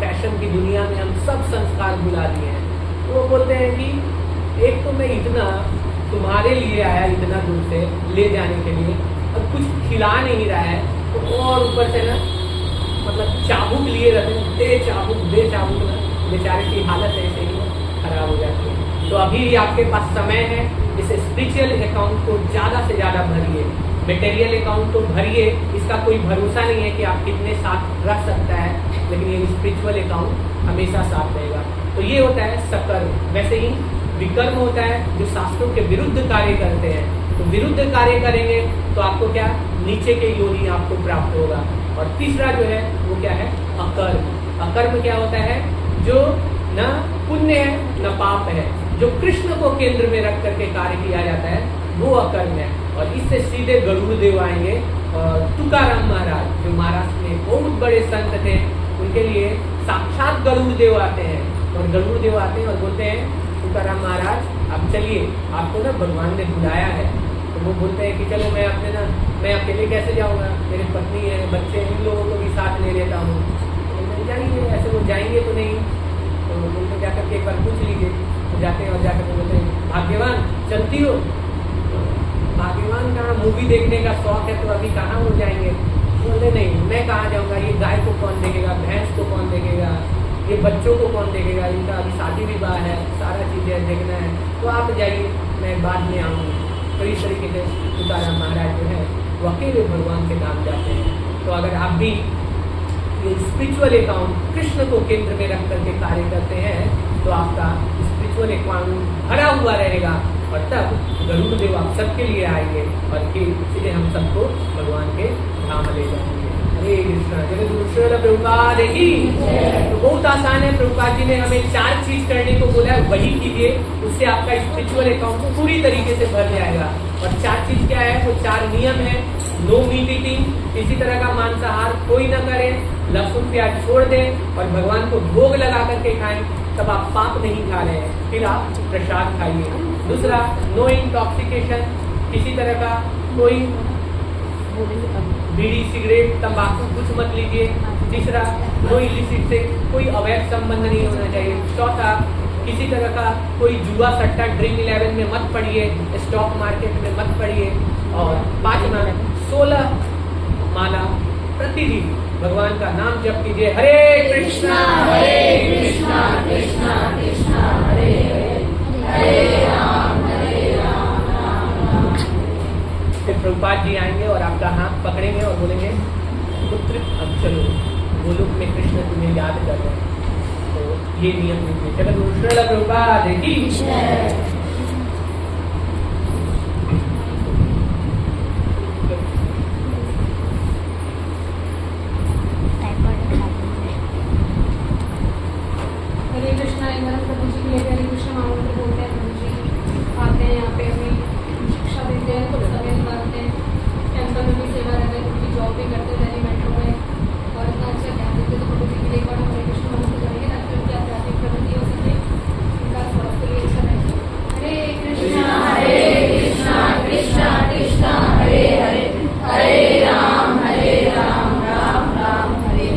फैशन की दुनिया में हम सब संस्कार भुला दिए हैं। तो वो बोलते हैं कि एक तो मैं इतना तुम्हारे लिए आया इतना दूर से ले जाने के लिए, और कुछ खिला नहीं रहा है, तो और ऊपर से ना मतलब चाबुक लिए रहते हैं, दे चाबुक ना, बेचारे की हालत ऐसे ही खराब हो जाती है। तो अभी आपके पास समय है, इस स्पिरिचुअल अकाउंट को ज़्यादा से ज़्यादा भरिए। मटेरियल अकाउंट तो भरिए, इसका कोई भरोसा नहीं है कि आप कितने साथ रख सकता है, लेकिन ये स्पिरिचुअल अकाउंट हमेशा साथ रहेगा। तो ये होता है सकर्म। वैसे ही विकर्म होता है, जो शास्त्रों के विरुद्ध कार्य करते हैं। तो विरुद्ध कार्य करेंगे तो आपको क्या, नीचे के योनि आपको प्राप्त होगा। और तीसरा जो है वो क्या है, अकर्म। अकर्म क्या होता है, जो न पुण्य है न पाप है, जो कृष्ण को केंद्र में रख करके कार्य किया जाता है, वो अकर्म है। और इससे सीधे गरुड़ देव आएंगे। और तुकाराम महाराज, जो महाराष्ट्र में बहुत बड़े संत थे, उनके लिए साक्षात गरुड़ देव आते हैं। और गरुड़ देव आते हैं और बोलते हैं, तुकाराम महाराज आप चलिए, आपको ना भगवान ने बुलाया है। तो वो बोलते हैं कि चलो मैं अकेले कैसे जाऊँगा, मेरी पत्नी है, बच्चे, इन लोगों को भी साथ ले लेता हूँ। तो जाइए, ऐसे वो जाएंगे तो नहीं। तो उनको जाकर के एक बार पूछ लीजिए। तो जाते हैं और जाकर बोलते हैं, भाग्यवान चलती हो? भाग्यवान कहाँ, मूवी देखने का शौक है तो अभी कहाँ हो जाएंगे? बोले नहीं, मैं कहाँ जाऊँगा, ये गाय को कौन देखेगा, भैंस को कौन देखेगा, ये बच्चों को कौन देखेगा, इनका अभी शादी विवाह है, सारा चीज़ें देखना है, तो आप जाइए, मैं बाद में आऊँगी। तो इस तरीके से तुकाराम महाराज जो है वो अकेले भगवान के नाम जाते हैं। तो अगर आप भी ये स्पिरिचुअल अकाउंट कृष्ण को केंद्र में रख करके कार्य करते हैं, तो आपका स्पिरिचुअल अकाउंट भरा हुआ रहेगा। और तब गरुड़ देव आप सबके लिए आएंगे और फिर सीधे हम सबको भगवान के धाम ले जाएंगे। हरे कृष्णा। जगत प्रभुपाद की। तो बहुत आसान है, प्रभुपाद जी ने हमें 4 चीज करने को बोला है, वही कीजिए, उससे आपका स्पिरिचुअल अकाउंट पूरी तरीके से भर जाएगा। और 4 चीज क्या है, वो 4 नियम है। नो मीट ईटिंग, किसी तरह का मांसाहार कोई न करे, लहसुन प्याज छोड़ दें और भगवान को भोग लगा करके खाएं, तब आप पाप नहीं खा रहे हैं, फिर आप प्रसाद खाइए। दूसरा, नो इंटॉक्सिकेशन, किसी तरह का कोई बीड़ी सिगरेट तंबाकू कुछ मत लीजिए। तीसरा, नो इलिसिट से कोई अवैध संबंध नहीं होना चाहिए। चौथा, किसी तरह का कोई जुआ सट्टा ड्रीम 11 में मत पड़िए, स्टॉक मार्केट में मत पड़िए। और 5वां, 16 माला प्रतिदिन भगवान का नाम जप कीजिए। हरे कृष्णा कृष्णा कृष्णा हरे हरे राम राम राम। फिर प्रभुपाद जी आएंगे और आपका हाथ पकड़ेंगे और बोलेंगे, पुत्र अब चलो, गोलोक में कृष्ण तुम्हें याद कर रहे हैं। तो ये नियम लीजिए। चलो श्रील प्रभुपाद की। हरे कृष्णा। इमरन प्रभु जी के लिए हरे कृष्ण महामंत्र बोलते हैं। प्रभु जी आते हैं यहाँ पे, हमें शिक्षा देते हैं, कुछ समय निकालते हैं, टेम्पल में भी सेवा रहते हैं, क्योंकि जॉब भी करते हैं दिल्ली मेट्रो में, और इतना अच्छा ज्ञान देते हैं। तो प्रभु जी के लिए एक बार हम हरे कृष्ण महामंत्र करेंगे ताकि उनकी आध्यात्मिक प्रगति हो सके, उनका स्वास्थ्य के लिए अच्छा रहे। हरे कृष्णा कृष्णा कृष्णा हरे हरे हरे राम राम राम हरे।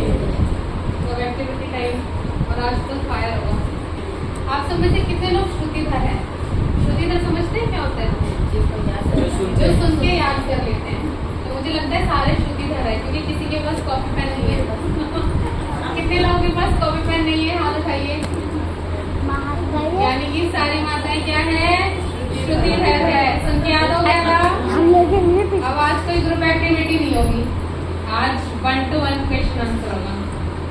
तो एक्टिविटी टाइम, और आज तो फायर होगा। आप सब में से कितने लोग श्रुतिधर हैं? श्रुतिधर समझते हैं क्या होता है? जो सुन के याद कर लेते हैं। तो मुझे लगता है सारे श्रुतिधर है, क्योंकि किसी के पास कॉपी पेन नहीं है। कितने लोगों के पास कॉपी पेन नहीं है? हाथ उठाइए। यानी कि सारी माताएं क्या है? श्रुतिधर है। सुन के याद हो गया था? अब आज कोई ग्रुप एक्टिविटी नहीं होगी, आज 1 to 1 क्वेश्चन आंसर होगा।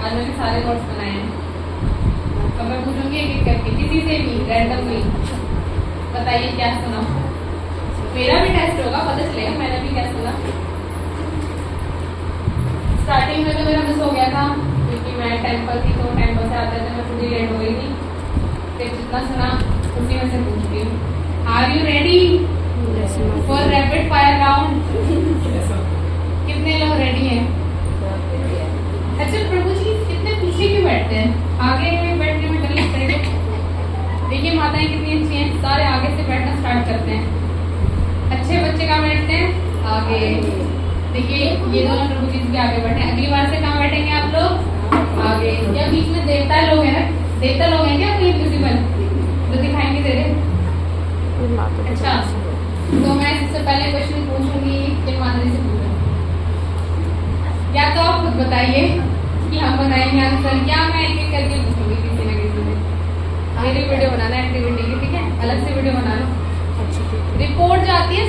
आज मैंने सारे नोट्स बनाए हैं, तो मैं पूछूंगी एक एक करके, किसी से भी रैंडमली बताइए क्या सुना। मेरा भी टेस्ट होगा, पता चलेगा मैंने भी क्या सुना। स्टार्टिंग में तो मेरा मिस हो गया था क्योंकि मैं टेम्पल थी तो टेम्पल से आते थे मैं खुद ही लेट हो गई थी। फिर जितना सुना उसी में से पूछती हूँ। Are you ready for rapid fire round? कितने लोग रेडी हैं? अच्छा प्रभु जी कितने पीछे क्यों बैठते हैं? आगे बैठने में डर लगता है। देखिए माताएं कितनी अच्छी हैं, सारे आगे से बैठना स्टार्ट करते हैं। अच्छे बच्चे कहाँ बैठते हैं? आगे। देखिए ये दोनों प्रभु जी के आगे बैठे। अगली बार से कहाँ बैठेंगे आप लोग? आगे। या बीच में देवता लोग हैं ना? देवता लोग हैं क्या कोई इनविजिबल जो दिखाई नहीं दे रहे? अच्छा तो मैं सबसे पहले क्वेश्चन पूछूंगी कि माता जी से पूछूंगी, या तो आप खुद बताइए कि हम बताएंगे आंसर, या मैं एक एक करके पूछूंगी किसी ना किसी से। मेरी वीडियो बनाना एक्टिविटी की, ठीक है? अलग से वीडियो बना लो। रिपोर्ट जो आती है